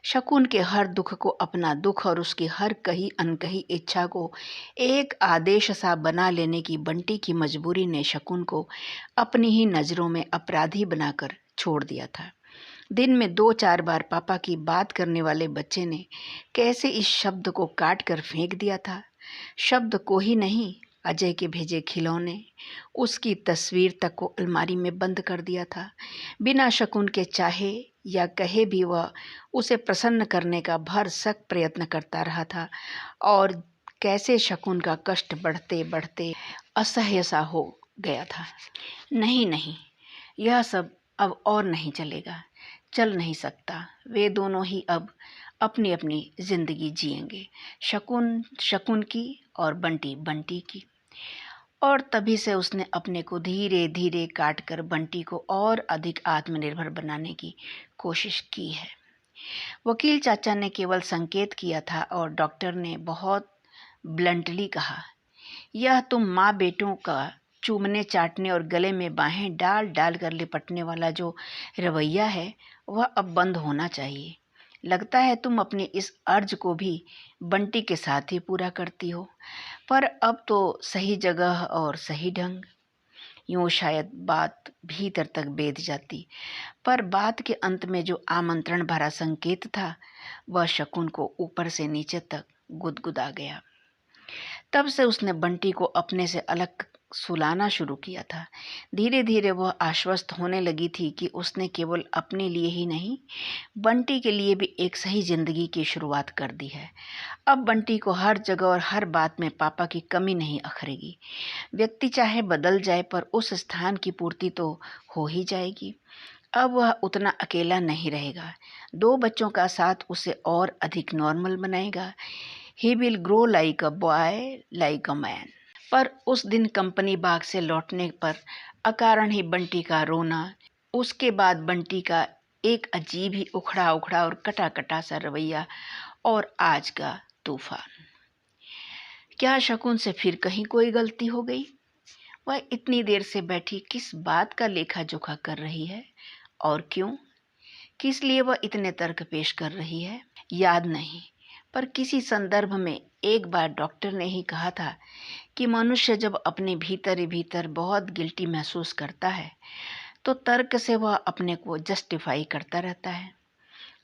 शकुन के हर दुख को अपना दुख और उसकी हर कही अनकही इच्छा को एक आदेश सा बना लेने की बंटी की मजबूरी ने शकुन को अपनी ही नज़रों में अपराधी बनाकर छोड़ दिया था। दिन में 2-4 बार पापा की बात करने वाले बच्चे ने कैसे इस शब्द को काट कर फेंक दिया था। शब्द को ही नहीं, अजय के भेजे खिलौने, उसकी तस्वीर तक को अलमारी में बंद कर दिया था। बिना शकुन के चाहे या कहे भी वह उसे प्रसन्न करने का भरसक प्रयत्न करता रहा था, और कैसे शकुन का कष्ट बढ़ते बढ़ते असह्य सा हो गया था। नहीं नहीं, यह सब अब और नहीं चलेगा, चल नहीं सकता। वे दोनों ही अब अपनी अपनी जिंदगी जिएंगे, शकुन शकुन की और बंटी बंटी की। और तभी से उसने अपने को धीरे धीरे काट कर बंटी को और अधिक आत्मनिर्भर बनाने की कोशिश की है। वकील चाचा ने केवल संकेत किया था और डॉक्टर ने बहुत ब्लंटली कहा, यह तुम माँ बेटों का चूमने चाटने और गले में बाहें डाल डाल कर लिपटने वाला जो रवैया है, वह अब बंद होना चाहिए। लगता है तुम अपनी इस अर्ज को भी बंटी के साथ ही पूरा करती हो, पर अब तो सही जगह और सही ढंग। यूँ शायद बात भीतर तक बेध जाती, पर बात के अंत में जो आमंत्रण भरा संकेत था, वह शकुन को ऊपर से नीचे तक गुदगुदा गया। तब से उसने बंटी को अपने से अलग सुलाना शुरू किया था। धीरे धीरे वह आश्वस्त होने लगी थी कि उसने केवल अपने लिए ही नहीं, बंटी के लिए भी एक सही जिंदगी की शुरुआत कर दी है। अब बंटी को हर जगह और हर बात में पापा की कमी नहीं अखरेगी। व्यक्ति चाहे बदल जाए पर उस स्थान की पूर्ति तो हो ही जाएगी। अब वह उतना अकेला नहीं रहेगा। 2 बच्चों का साथ उसे और अधिक नॉर्मल बनाएगा। He will grow like a boy like a man. पर उस दिन कंपनी बाग से लौटने पर अकारण ही बंटी का रोना, उसके बाद बंटी का एक अजीब ही उखड़ा उखड़ा और कटा कटा सा रवैया, और आज का तूफान। क्या शकुन से फिर कहीं कोई गलती हो गई? वह इतनी देर से बैठी किस बात का लेखा जोखा कर रही है और क्यों? किस लिए वह इतने तर्क पेश कर रही है? याद नहीं, पर किसी संदर्भ में एक बार डॉक्टर ने ही कहा था कि मनुष्य जब अपने भीतर ही भीतर बहुत गिल्टी महसूस करता है तो तर्क से वह अपने को जस्टिफाई करता रहता है,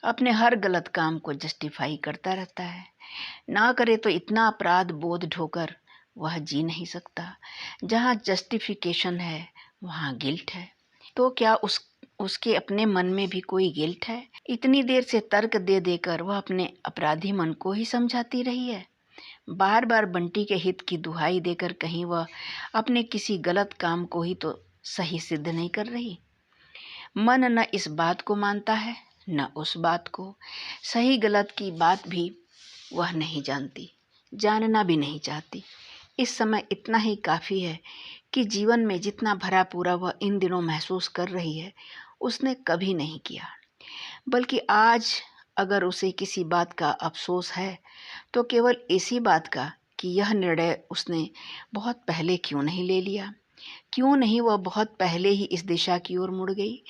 अपने हर गलत काम को जस्टिफाई करता रहता है। ना करे तो इतना अपराध बोध ढोकर वह जी नहीं सकता। जहाँ जस्टिफिकेशन है वहाँ गिल्ट है। तो क्या उसके अपने मन में भी कोई गिल्ट है? इतनी देर से तर्क दे देकर वह अपने अपराधी मन को ही समझाती रही है। बार बार बंटी के हित की दुहाई देकर कहीं वह अपने किसी गलत काम को ही तो सही सिद्ध नहीं कर रही। मन न इस बात को मानता है न उस बात को। सही गलत की बात भी वह नहीं जानती, जानना भी नहीं चाहती। इस समय इतना ही काफ़ी है कि जीवन में जितना भरा पूरा वह इन दिनों महसूस कर रही है, उसने कभी नहीं किया। बल्कि आज अगर उसे किसी बात का अफसोस है तो केवल इसी बात का कि यह निर्णय उसने बहुत पहले क्यों नहीं ले लिया। क्यों नहीं वह बहुत पहले ही इस दिशा की ओर मुड़ गई?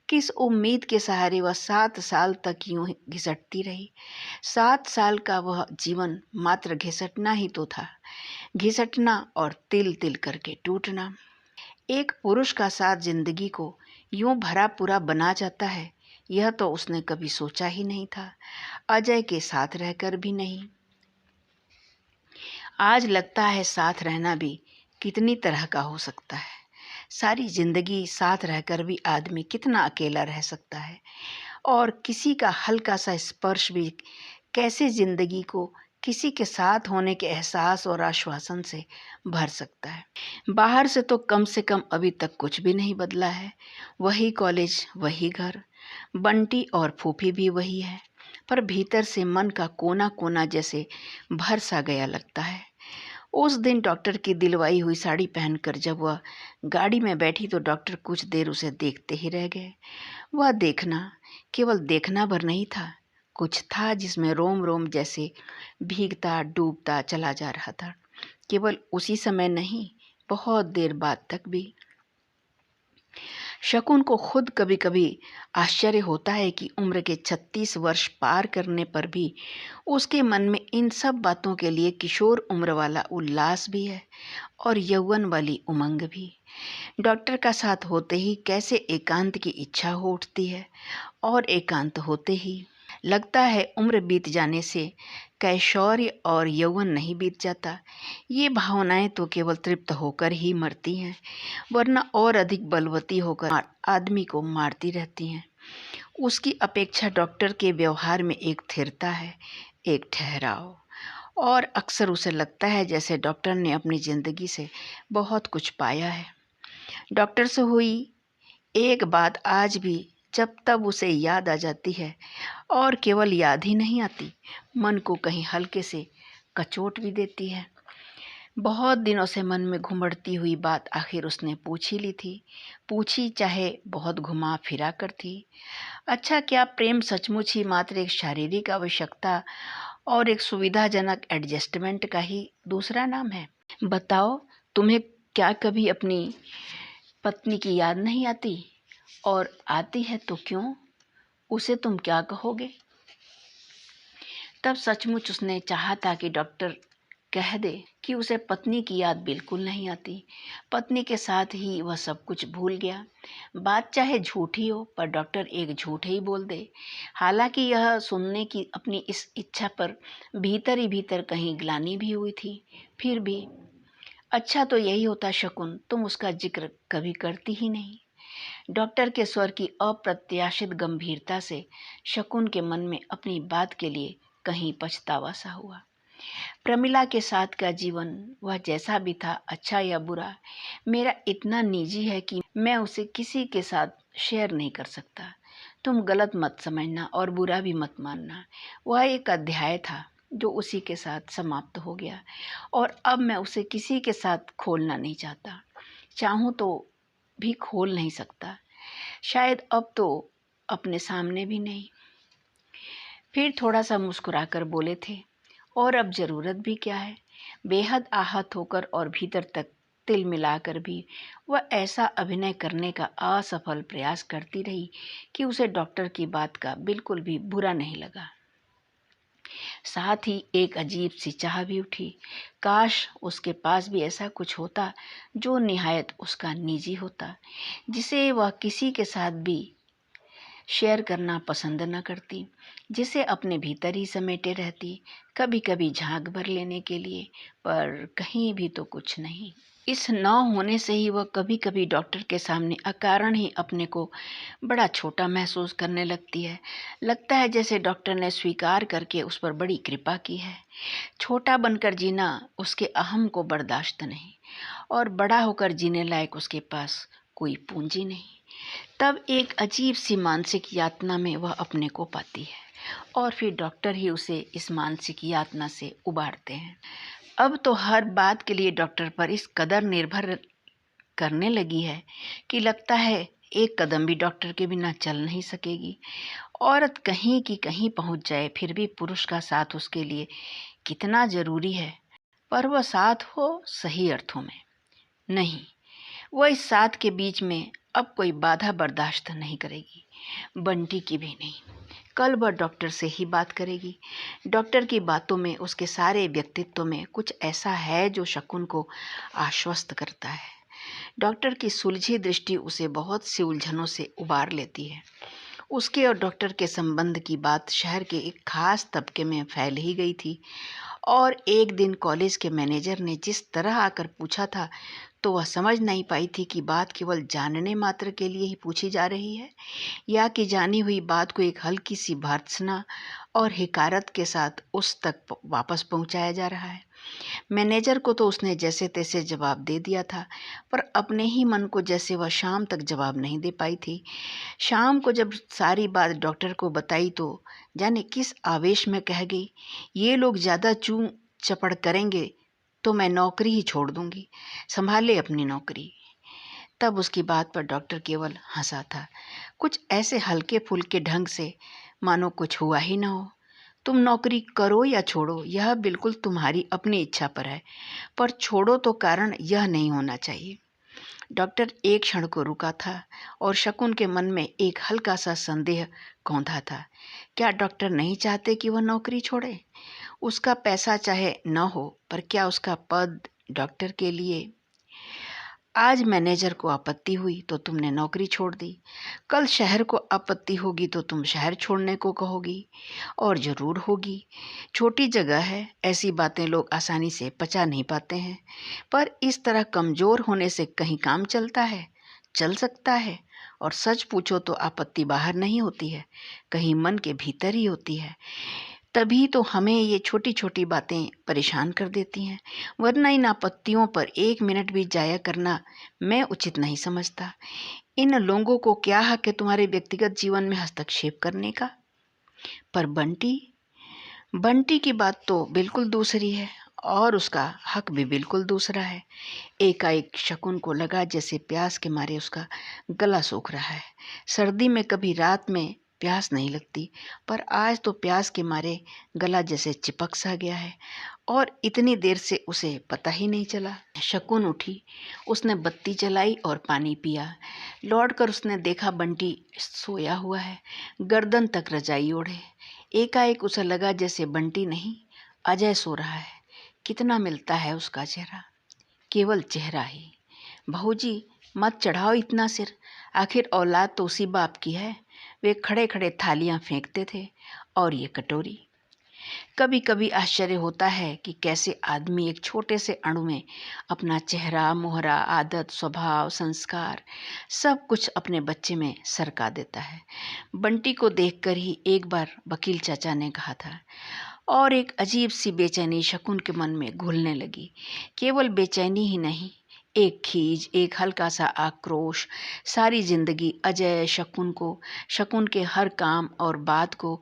किस उम्मीद के सहारे वह 7 साल तक यूं घिसटती रही? 7 साल का वह जीवन मात्र घिसटना ही तो था, घिसटना और तिल तिल करके टूटना। एक पुरुष का साथ जिंदगी को यूं भरा पूरा बना जाता है, यह तो उसने कभी सोचा ही नहीं था, अजय के साथ रहकर भी नहीं। आज लगता है साथ रहना भी कितनी तरह का हो सकता है। सारी जिंदगी साथ रहकर भी आदमी कितना अकेला रह सकता है, और किसी का हल्का सा स्पर्श भी कैसे जिंदगी को किसी के साथ होने के एहसास और आश्वासन से भर सकता है। बाहर से कम अभी तक कुछ भी नहीं बदला है। वही कॉलेज, वही घर, बंटी और फूफी भी वही है, पर भीतर से मन का कोना कोना जैसे भर सा गया लगता है। उस दिन डॉक्टर की दिलवाई हुई साड़ी पहनकर जब वह गाड़ी में बैठी तो डॉक्टर कुछ देर उसे देखते ही रह गए। वह देखना केवल देखना भर नहीं था, कुछ था जिसमें रोम रोम जैसे भीगता डूबता चला जा रहा था। केवल उसी समय नहीं, बहुत देर बाद तक भी। शकुन को खुद कभी कभी आश्चर्य होता है कि उम्र के 36 वर्ष पार करने पर भी उसके मन में इन सब बातों के लिए किशोर उम्र वाला उल्लास भी है और यौवन वाली उमंग भी। डॉक्टर का साथ होते ही कैसे एकांत की इच्छा हो उठती है, और एकांत होते ही लगता है उम्र बीत जाने से कैशोर्य और यौवन नहीं बीत जाता। ये भावनाएं तो केवल तृप्त होकर ही मरती हैं, वरना और अधिक बलवती होकर आदमी को मारती रहती हैं। उसकी अपेक्षा डॉक्टर के व्यवहार में एक स्थिरता है, एक ठहराव, और अक्सर उसे लगता है जैसे डॉक्टर ने अपनी ज़िंदगी से बहुत कुछ पाया है। डॉक्टर से हुई एक बात आज भी जब तब उसे याद आ जाती है, और केवल याद ही नहीं आती, मन को कहीं हल्के से कचोट भी देती है। बहुत दिनों से मन में घुमड़ती हुई बात आखिर उसने पूछ ही ली थी, पूछी चाहे बहुत घुमा फिरा कर थी। अच्छा, क्या प्रेम सचमुच ही मात्र एक शारीरिक आवश्यकता और एक सुविधाजनक एडजस्टमेंट का ही दूसरा नाम है? बताओ, तुम्हें क्या कभी अपनी पत्नी की याद नहीं आती? और आती है तो क्यों? उसे तुम क्या कहोगे? तब सचमुच उसने चाहा था कि डॉक्टर कह दे कि उसे पत्नी की याद बिल्कुल नहीं आती, पत्नी के साथ ही वह सब कुछ भूल गया। बात चाहे झूठी हो, पर डॉक्टर एक झूठ ही बोल दे। हालांकि यह सुनने की अपनी इस इच्छा पर भीतर ही भीतर कहीं ग्लानि भी हुई थी, फिर भी अच्छा तो यही होता शकुन, तुम उसका जिक्र कभी करती ही नहीं। डॉक्टर के स्वर की अप्रत्याशित गंभीरता से शकुन के मन में अपनी बात के लिए कहीं पछतावा सा हुआ। प्रमिला के साथ का जीवन वह जैसा भी था, अच्छा या बुरा, मेरा इतना निजी है कि मैं उसे किसी के साथ शेयर नहीं कर सकता। तुम गलत मत समझना और बुरा भी मत मानना। वह एक अध्याय था जो उसी के साथ समाप्त हो गया और अब मैं उसे किसी के साथ खोलना नहीं चाहता। चाहूँ तो भी खोल नहीं सकता, शायद अब तो अपने सामने भी नहीं। फिर थोड़ा सा मुस्कुराकर बोले थे, और अब जरूरत भी क्या है। बेहद आहत होकर और भीतर तक तिल मिलाकर भी वह ऐसा अभिनय करने का असफल प्रयास करती रही कि उसे डॉक्टर की बात का बिल्कुल भी बुरा नहीं लगा। साथ ही एक अजीब सी चाह भी उठी, काश उसके पास भी ऐसा कुछ होता जो निहायत उसका निजी होता, जिसे वह किसी के साथ भी शेयर करना पसंद न करती, जिसे अपने भीतर ही समेटे रहती, कभी कभी झांक भर लेने के लिए, पर कहीं भी तो कुछ नहीं। इस न होने से ही वह कभी कभी डॉक्टर के सामने अकारण ही अपने को बड़ा छोटा महसूस करने लगती है। लगता है जैसे डॉक्टर ने स्वीकार करके उस पर बड़ी कृपा की है। छोटा बनकर जीना उसके अहम को बर्दाश्त नहीं, और बड़ा होकर जीने लायक उसके पास कोई पूंजी नहीं। तब एक अजीब सी मानसिक यातना में वह अपने को पाती है, और फिर डॉक्टर ही उसे इस मानसिक यातना से उबारते हैं। अब तो हर बात के लिए डॉक्टर पर इस कदर निर्भर करने लगी है कि लगता है एक कदम भी डॉक्टर के बिना चल नहीं सकेगी। औरत कहीं की कहीं पहुंच जाए, फिर भी पुरुष का साथ उसके लिए कितना जरूरी है, पर वह साथ हो सही अर्थों में। नहीं, वह इस साथ के बीच में अब कोई बाधा बर्दाश्त नहीं करेगी, बंटी की भी नहीं। कल वह डॉक्टर से ही बात करेगी। डॉक्टर की बातों में, उसके सारे व्यक्तित्व में कुछ ऐसा है जो शकुन को आश्वस्त करता है। डॉक्टर की सुलझी दृष्टि उसे बहुत सी उलझनों से उबार लेती है। उसके और डॉक्टर के संबंध की बात शहर के एक खास तबके में फैल ही गई थी, और एक दिन कॉलेज के मैनेजर ने जिस तरह आकर पूछा था, तो वह समझ नहीं पाई थी कि बात केवल जानने मात्र के लिए ही पूछी जा रही है, या कि जानी हुई बात को एक हल्की सी भर्त्सना और हिकारत के साथ उस तक वापस पहुंचाया जा रहा है। मैनेजर को तो उसने जैसे तैसे जवाब दे दिया था, पर अपने ही मन को जैसे वह शाम तक जवाब नहीं दे पाई थी। शाम को जब सारी बात डॉक्टर को बताई तो जाने किस आवेश में कह गई, ये लोग ज़्यादा चूं चपड़ करेंगे तो मैं नौकरी ही छोड़ दूंगी, संभाले अपनी नौकरी। तब उसकी बात पर डॉक्टर केवल हंसा था, कुछ ऐसे हल्के फुल्के ढंग से मानो कुछ हुआ ही ना हो। तुम नौकरी करो या छोड़ो, यह बिल्कुल तुम्हारी अपनी इच्छा पर है, पर छोड़ो तो कारण यह नहीं होना चाहिए। डॉक्टर एक क्षण को रुका था, और शकुन के मन में एक हल्का सा संदेह कौंधा था। क्या डॉक्टर नहीं चाहते कि वह नौकरी छोड़े? उसका पैसा चाहे न हो, पर क्या उसका पद डॉक्टर के लिए? आज मैनेजर को आपत्ति हुई तो तुमने नौकरी छोड़ दी, कल शहर को आपत्ति होगी तो तुम शहर छोड़ने को कहोगी, और जरूर होगी। छोटी जगह है, ऐसी बातें लोग आसानी से पचा नहीं पाते हैं, पर इस तरह कमजोर होने से कहीं काम चलता है? चल सकता है। और सच पूछो तो आपत्ति बाहर नहीं होती है, कहीं मन के भीतर ही होती है। तभी तो हमें ये छोटी छोटी बातें परेशान कर देती हैं, वरना इन आपत्तियों पर एक मिनट भी जाया करना मैं उचित नहीं समझता। इन लोगों को क्या हक है तुम्हारे व्यक्तिगत जीवन में हस्तक्षेप करने का? पर बंटी, बंटी की बात तो बिल्कुल दूसरी है, और उसका हक भी बिल्कुल दूसरा है। एकाएक शकुन को लगा जैसे प्यास के मारे उसका गला सूख रहा है। सर्दी में कभी रात में प्यास नहीं लगती, पर आज तो प्यास के मारे गला जैसे चिपक सा गया है, और इतनी देर से उसे पता ही नहीं चला। शकुन उठी, उसने बत्ती जलाई और पानी पिया। लौटकर उसने देखा बंटी सोया हुआ है, गर्दन तक रजाई ओढ़े। एकाएक उसे लगा जैसे बंटी नहीं, अजय सो रहा है। कितना मिलता है उसका चेहरा, केवल चेहरा ही। बहूजी, मत चढ़ाओ इतना सिर, आखिर औलाद तो उसी बाप की है। वे खड़े खड़े थालियां फेंकते थे, और ये कटोरी। कभी कभी आश्चर्य होता है कि कैसे आदमी एक छोटे से अणु में अपना चेहरा, मोहरा, आदत, स्वभाव, संस्कार सब कुछ अपने बच्चे में सरका देता है। बंटी को देखकर ही एक बार वकील चाचा ने कहा था, और एक अजीब सी बेचैनी शकुन के मन में घुलने लगी। केवल बेचैनी ही नहीं, एक खीज, एक हल्का सा आक्रोश। सारी जिंदगी अजय शकुन के हर काम और बात को,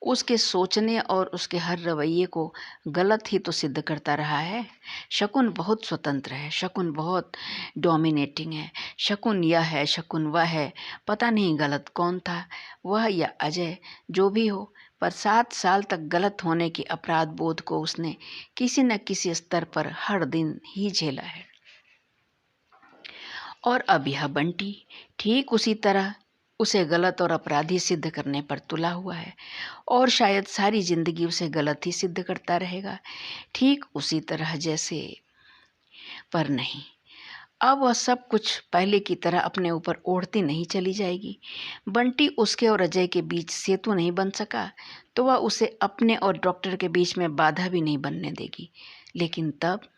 उसके सोचने और उसके हर रवैये को गलत ही तो सिद्ध करता रहा है। शकुन बहुत स्वतंत्र है, शकुन बहुत डोमिनेटिंग है, शकुन यह है, शकुन वह है। पता नहीं गलत कौन था, वह या अजय। जो भी हो, पर 7 साल तक गलत होने के अपराध बोध को उसने किसी न किसी स्तर पर हर दिन ही झेला है। और अब यह बंटी ठीक उसी तरह उसे गलत और अपराधी सिद्ध करने पर तुला हुआ है, और शायद सारी जिंदगी उसे गलत ही सिद्ध करता रहेगा, ठीक उसी तरह जैसे। पर नहीं, अब वह सब कुछ पहले की तरह अपने ऊपर ओढ़ती नहीं चली जाएगी। बंटी उसके और अजय के बीच सेतु नहीं बन सका, तो वह उसे अपने और डॉक्टर के बीच में बाधा भी नहीं बनने देगी। लेकिन तब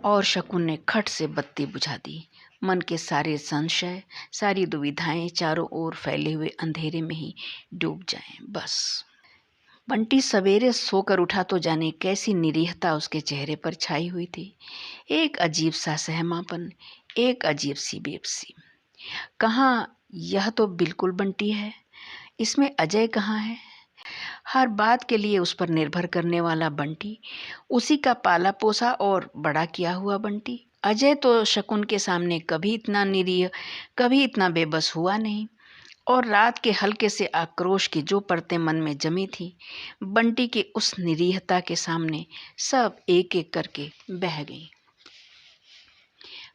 और शकुन ने खट से बत्ती बुझा दी। मन के सारे संशय, सारी दुविधाएं चारों ओर फैले हुए अंधेरे में ही डूब जाएं, बस। बंटी सवेरे सोकर उठा तो जाने कैसी निरीहता उसके चेहरे पर छाई हुई थी। एक अजीब सा सहमापन, एक अजीब सी बेबसी। कहाँ, यह तो बिल्कुल बंटी है, इसमें अजय कहाँ है? हर बात के लिए उस पर निर्भर करने वाला बंटी, उसी का पाला पोसा और बड़ा किया हुआ बंटी। अजय तो शकुन के सामने कभी इतना निरीह, कभी इतना बेबस हुआ नहीं। और रात के हल्के से आक्रोश की जो परतें मन में जमी थी, बंटी की उस निरीहता के सामने सब एक एक करके बह गईं।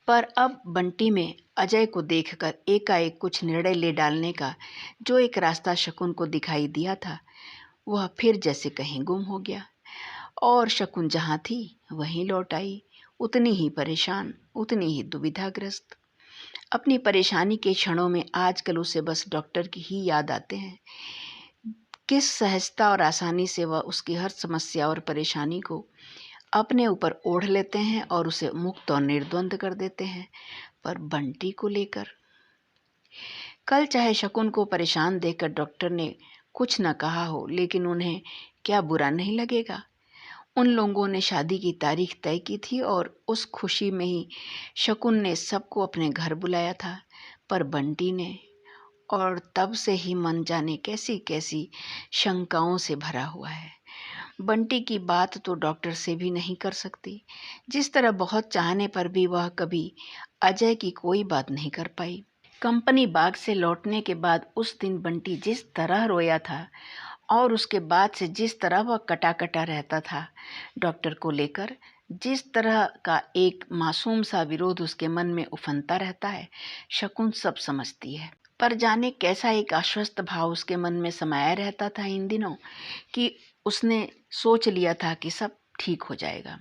पर अब बंटी में अजय को देखकर एकाएक कुछ निर्णय ले डालने का जो एक रास्ता शकुन को दिखाई दिया था, वह फिर जैसे कहीं गुम हो गया। और शकुन जहाँ थी वहीं लौट आई, उतनी ही परेशान, उतनी ही दुविधाग्रस्त। अपनी परेशानी के क्षणों में आजकल उसे बस डॉक्टर की ही याद आते हैं। किस सहजता और आसानी से वह उसकी हर समस्या और परेशानी को अपने ऊपर ओढ़ लेते हैं और उसे मुक्त और निर्द्वंद कर देते हैं। पर बंटी को लेकर कल चाहे शकुन को परेशान देखकर डॉक्टर ने कुछ न कहा हो, लेकिन उन्हें क्या बुरा नहीं लगेगा? उन लोगों ने शादी की तारीख तय की थी और उस खुशी में ही शकुन ने सबको अपने घर बुलाया था। पर बंटी ने, और तब से ही मन जाने कैसी कैसी शंकाओं से भरा हुआ है। बंटी की बात तो डॉक्टर से भी नहीं कर सकती। जिस तरह बहुत चाहने पर भी वह कभी अजय की कोई बात नहीं कर पाई। कंपनी बाग से लौटने के बाद उस दिन बंटी जिस तरह रोया था और उसके बाद से जिस तरह वह कटा कटा रहता था डॉक्टर को लेकर, जिस तरह का एक मासूम सा विरोध उसके मन में उफनता रहता है, शकुन सब समझती है। पर जाने कैसा एक आश्वस्त भाव उसके मन में समाया रहता था इन दिनों कि उसने सोच लिया था कि सब ठीक हो जाएगा।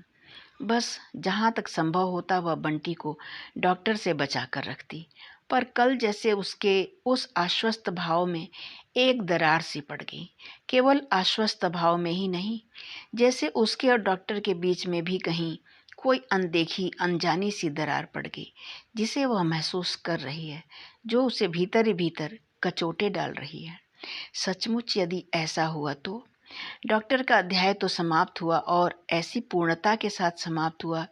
बस जहाँ तक संभव होता वह बंटी को डॉक्टर से बचा कर रखती। पर कल जैसे उसके उस आश्वस्त भाव में एक दरार सी पड़ गई। केवल आश्वस्त भाव में ही नहीं, जैसे उसके और डॉक्टर के बीच में भी कहीं कोई अनदेखी अनजानी सी दरार पड़ गई, जिसे वह महसूस कर रही है, जो उसे भीतर ही भीतर कचोटे डाल रही है। सचमुच यदि ऐसा हुआ तो डॉक्टर का अध्याय तो समाप्त हुआ, और ऐसी पूर्णता के साथ समाप्त हुआ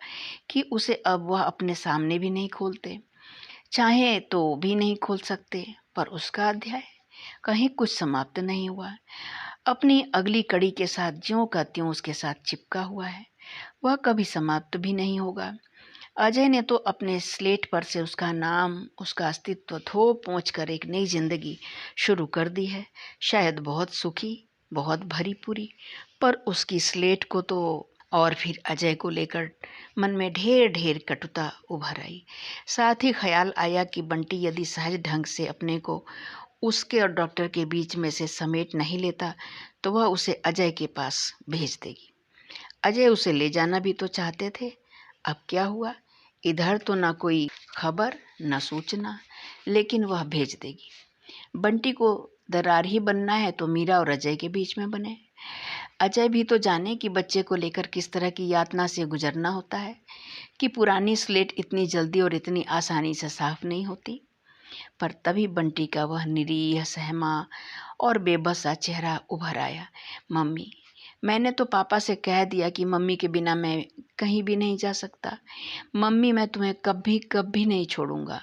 कि उसे अब वह अपने सामने भी नहीं खोलते, चाहे तो भी नहीं खोल सकते। पर उसका अध्याय कहीं कुछ समाप्त नहीं हुआ, अपनी अगली कड़ी के साथ ज्यों का त्यों उसके साथ चिपका हुआ है। वह कभी समाप्त भी नहीं होगा। अजय ने तो अपने स्लेट पर से उसका नाम, उसका अस्तित्व थोप पोंछ कर एक नई जिंदगी शुरू कर दी है, शायद बहुत सुखी, बहुत भरी पूरी। पर उसकी स्लेट को तो, और फिर अजय को लेकर मन में ढेर ढेर कटुता उभर आई। साथ ही ख्याल आया कि बंटी यदि सहज ढंग से अपने को उसके और डॉक्टर के बीच में से समेट नहीं लेता, तो वह उसे अजय के पास भेज देगी। अजय उसे ले जाना भी तो चाहते थे। अब क्या हुआ, इधर तो ना कोई खबर, न सूचना, लेकिन वह भेज देगी। बंटी को दरार ही बनना है तो मीरा और अजय के बीच में बने। अजय भी तो जाने कि बच्चे को लेकर किस तरह की यातना से गुजरना होता है, कि पुरानी स्लेट इतनी जल्दी और इतनी आसानी से साफ नहीं होती। पर तभी बंटी का वह निरीह, सहमा और बेबस सा चेहरा उभर आया। मम्मी, मैंने तो पापा से कह दिया कि मम्मी के बिना मैं कहीं भी नहीं जा सकता। मम्मी, मैं तुम्हें कभी कभी नहीं छोड़ूंगा।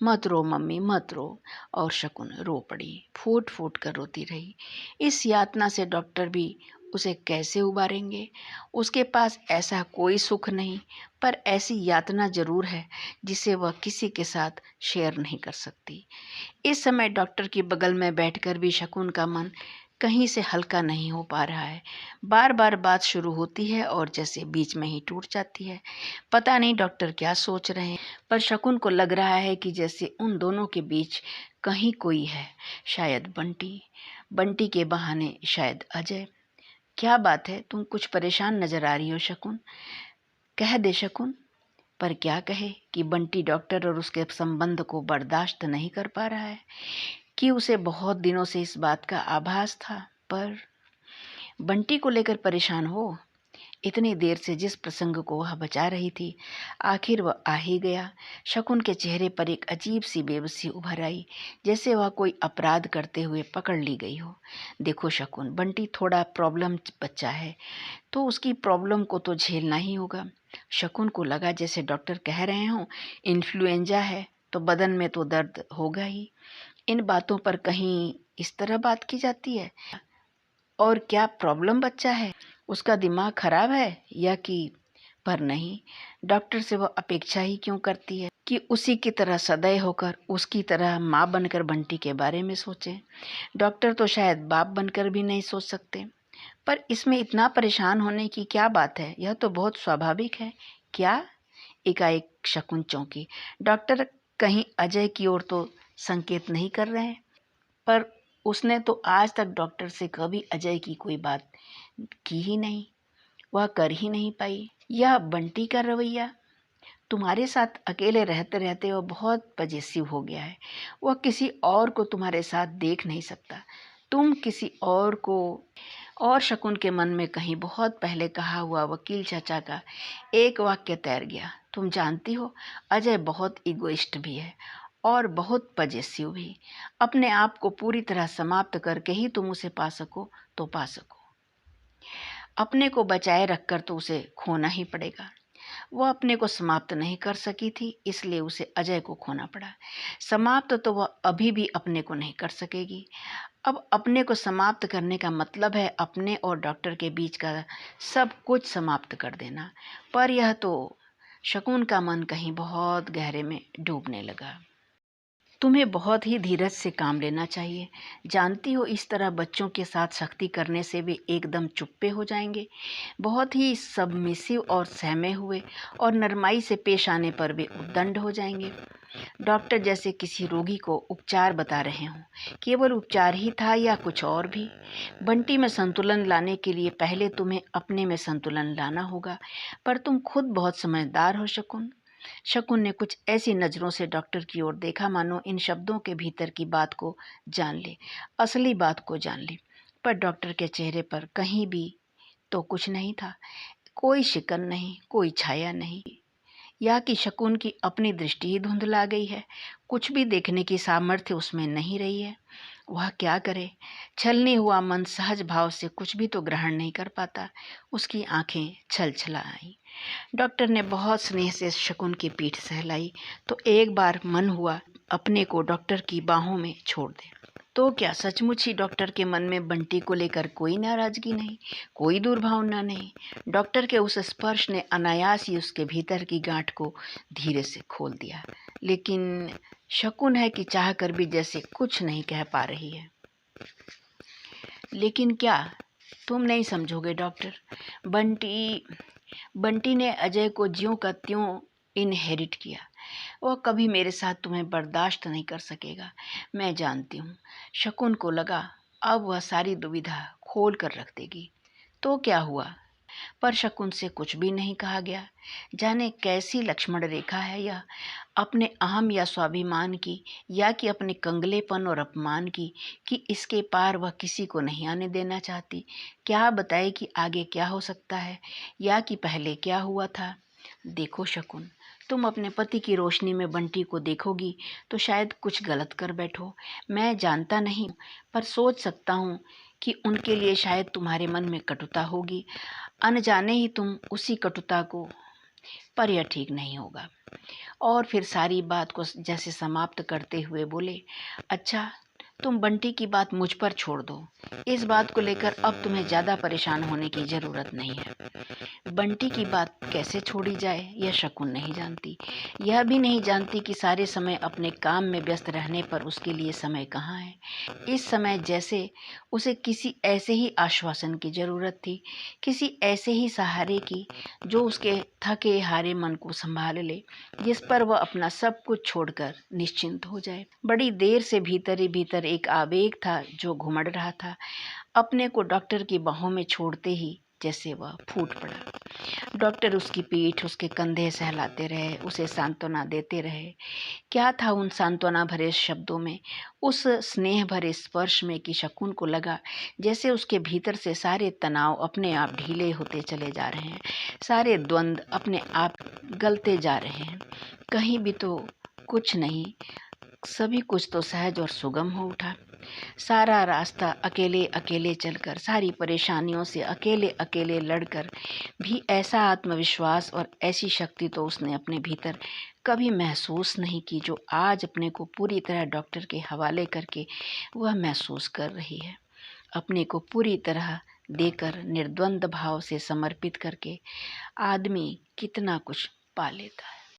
मत रो मम्मी, मत रो। और शकुन रो पड़ी, फूट फूट कर रोती रही। इस यातना से डॉक्टर भी उसे कैसे उबारेंगे? उसके पास ऐसा कोई सुख नहीं, पर ऐसी यातना जरूर है जिसे वह किसी के साथ शेयर नहीं कर सकती। इस समय डॉक्टर के बगल में बैठकर भी शकुन का मन कहीं से हल्का नहीं हो पा रहा है। बार बार बात शुरू होती है और जैसे बीच में ही टूट जाती है। पता नहीं डॉक्टर क्या सोच रहे हैं, पर शकुन को लग रहा है कि जैसे उन दोनों के बीच कहीं कोई है। शायद बंटी, बंटी के बहाने शायद अजय। क्या बात है, तुम कुछ परेशान नजर आ रही हो शकुन? कह दे शकुन। पर क्या कहे कि बंटी डॉक्टर और उसके संबंध को बर्दाश्त नहीं कर पा रहा है, कि उसे बहुत दिनों से इस बात का आभास था। पर बंटी को लेकर परेशान हो? इतनी देर से जिस प्रसंग को वह बचा रही थी, आखिर वह आ ही गया। शकुन के चेहरे पर एक अजीब सी बेबसी उभर आई, जैसे वह कोई अपराध करते हुए पकड़ ली गई हो। देखो शकुन, बंटी थोड़ा प्रॉब्लम बच्चा है, तो उसकी प्रॉब्लम को तो झेलना ही होगा। शकुन को लगा जैसे डॉक्टर कह रहे हों इन्फ्लुएंजा है, तो बदन में तो दर्द होगा ही। इन बातों पर कहीं इस तरह बात की जाती है? और क्या प्रॉब्लम बच्चा है? उसका दिमाग खराब है या कि? पर नहीं, डॉक्टर से वह अपेक्षा ही क्यों करती है कि उसी की तरह सदैव होकर, उसकी तरह माँ बनकर बंटी के बारे में सोचे। डॉक्टर तो शायद बाप बनकर भी नहीं सोच सकते। पर इसमें इतना परेशान होने की क्या बात है? यह तो बहुत स्वाभाविक है। क्या? एकाएक शकुन चौंकी। डॉक्टर कहीं अजय की ओर तो संकेत नहीं कर रहे हैं? पर उसने तो आज तक डॉक्टर से कभी अजय की कोई बात की ही नहीं, वह कर ही नहीं पाई। यह बंटी का रवैया? तुम्हारे साथ अकेले रहते रहते वह बहुत पजेसिव हो गया है। वह किसी और को तुम्हारे साथ देख नहीं सकता। तुम किसी और को। और शकुन के मन में कहीं बहुत पहले कहा हुआ वकील चाचा का एक वाक्य तैर गया। तुम जानती हो, अजय बहुत इगोइस्ट भी है और बहुत पजेसिव भी। अपने आप को पूरी तरह समाप्त करके ही तुम उसे पा सको तो पा सको। अपने को बचाए रखकर तो उसे खोना ही पड़ेगा। वह अपने को समाप्त नहीं कर सकी थी, इसलिए उसे अजय को खोना पड़ा। समाप्त तो वह अभी भी अपने को नहीं कर सकेगी। अब अपने को समाप्त करने का मतलब है अपने और डॉक्टर के बीच का सब कुछ समाप्त कर देना। पर यह तो शकुन का मन कहीं बहुत गहरे में डूबने लगा। तुम्हें बहुत ही धीरज से काम लेना चाहिए। जानती हो, इस तरह बच्चों के साथ सख्ती करने से वे एकदम चुप्पे हो जाएंगे। बहुत ही सबमिसिव और सहमे हुए और नरमाई से पेश आने पर वे उद्दंड हो जाएंगे। डॉक्टर जैसे किसी रोगी को उपचार बता रहे हों। केवल उपचार ही था या कुछ और भी? बंटी में संतुलन लाने के लिए पहले तुम्हें अपने में संतुलन लाना होगा। पर तुम खुद बहुत समझदार हो शकुन। शकुन ने कुछ ऐसी नज़रों से डॉक्टर की ओर देखा मानो इन शब्दों के भीतर की बात को जान ले, असली बात को जान ले। पर डॉक्टर के चेहरे पर कहीं भी तो कुछ नहीं था, कोई शिकन नहीं, कोई छाया नहीं। या कि शकुन की अपनी दृष्टि ही धुंधला गई है, कुछ भी देखने की सामर्थ्य उसमें नहीं रही है। वह क्या करे? छलनी हुआ मन सहज भाव से कुछ भी तो ग्रहण नहीं कर पाता। उसकी आंखें छलछला आई। डॉक्टर ने बहुत स्नेह से शकुन की पीठ सहलाई, तो एक बार मन हुआ अपने को डॉक्टर की बाहों में छोड़ दे। तो क्या सचमुच ही डॉक्टर के मन में बंटी को लेकर कोई नाराजगी नहीं, कोई दुर्भावना नहीं? डॉक्टर के उस स्पर्श ने अनायास ही उसके भीतर की गांठ को धीरे से खोल दिया। लेकिन शकुन है कि चाह कर भी जैसे कुछ नहीं कह पा रही है। लेकिन क्या? तुम नहीं समझोगे डॉक्टर। बंटी बंटी ने अजय को ज्यों का त्यों इनहेरिट किया। वह कभी मेरे साथ तुम्हें बर्दाश्त नहीं कर सकेगा, मैं जानती हूँ। शकुन को लगा अब वह सारी दुविधा खोल कर रख देगी। तो क्या हुआ? पर शकुन से कुछ भी नहीं कहा गया। जाने कैसी लक्ष्मण रेखा है यह, अपने अहम या स्वाभिमान की, या कि अपने कंगलेपन और अपमान की, कि इसके पार वह किसी को नहीं आने देना चाहती। क्या बताए कि आगे क्या हो सकता है, या कि पहले क्या हुआ था। देखो शकुन, तुम अपने पति की रोशनी में बंटी को देखोगी तो शायद कुछ गलत कर बैठो। मैं जानता नहीं, पर सोच सकता हूँ कि उनके लिए शायद तुम्हारे मन में कटुता होगी, अनजाने ही तुम उसी कटुता को, पर यह ठीक नहीं होगा। और फिर सारी बात को जैसे समाप्त करते हुए बोले, अच्छा, तुम बंटी की बात मुझ पर छोड़ दो। इस बात को लेकर अब तुम्हें ज़्यादा परेशान होने की ज़रूरत नहीं है। बंटी की बात कैसे छोड़ी जाए यह शकुन नहीं जानती। यह भी नहीं जानती कि सारे समय अपने काम में व्यस्त रहने पर उसके लिए समय कहाँ है। इस समय जैसे उसे किसी ऐसे ही आश्वासन की ज़रूरत थी, किसी ऐसे ही सहारे की जो उसके थके हारे मन को संभाल ले, जिस पर वह अपना सब कुछ छोड़कर निश्चिंत हो जाए। बड़ी देर से भीतर ही भीतर एक आवेग था जो घुमड़ रहा था। अपने को डॉक्टर की बाहों में छोड़ते ही जैसे वह फूट पड़ा। डॉक्टर उसकी पीठ, उसके कंधे सहलाते रहे, उसे सांत्वना देते रहे। क्या था उन सांत्वना भरे शब्दों में, उस स्नेह भरे स्पर्श में, कि शकुन को लगा जैसे उसके भीतर से सारे तनाव अपने आप ढीले होते चले जा रहे हैं, सारे द्वंद्व अपने आप गलते जा रहे हैं। कहीं भी तो कुछ नहीं, सभी कुछ तो सहज और सुगम हो उठा। सारा रास्ता अकेले अकेले चलकर, सारी परेशानियों से अकेले अकेले लड़कर भी ऐसा आत्मविश्वास और ऐसी शक्ति तो उसने अपने भीतर कभी महसूस नहीं की जो आज अपने को पूरी तरह डॉक्टर के हवाले करके वह महसूस कर रही है। अपने को पूरी तरह देकर, निर्द्वंद भाव से समर्पित करके आदमी कितना कुछ पा लेता है।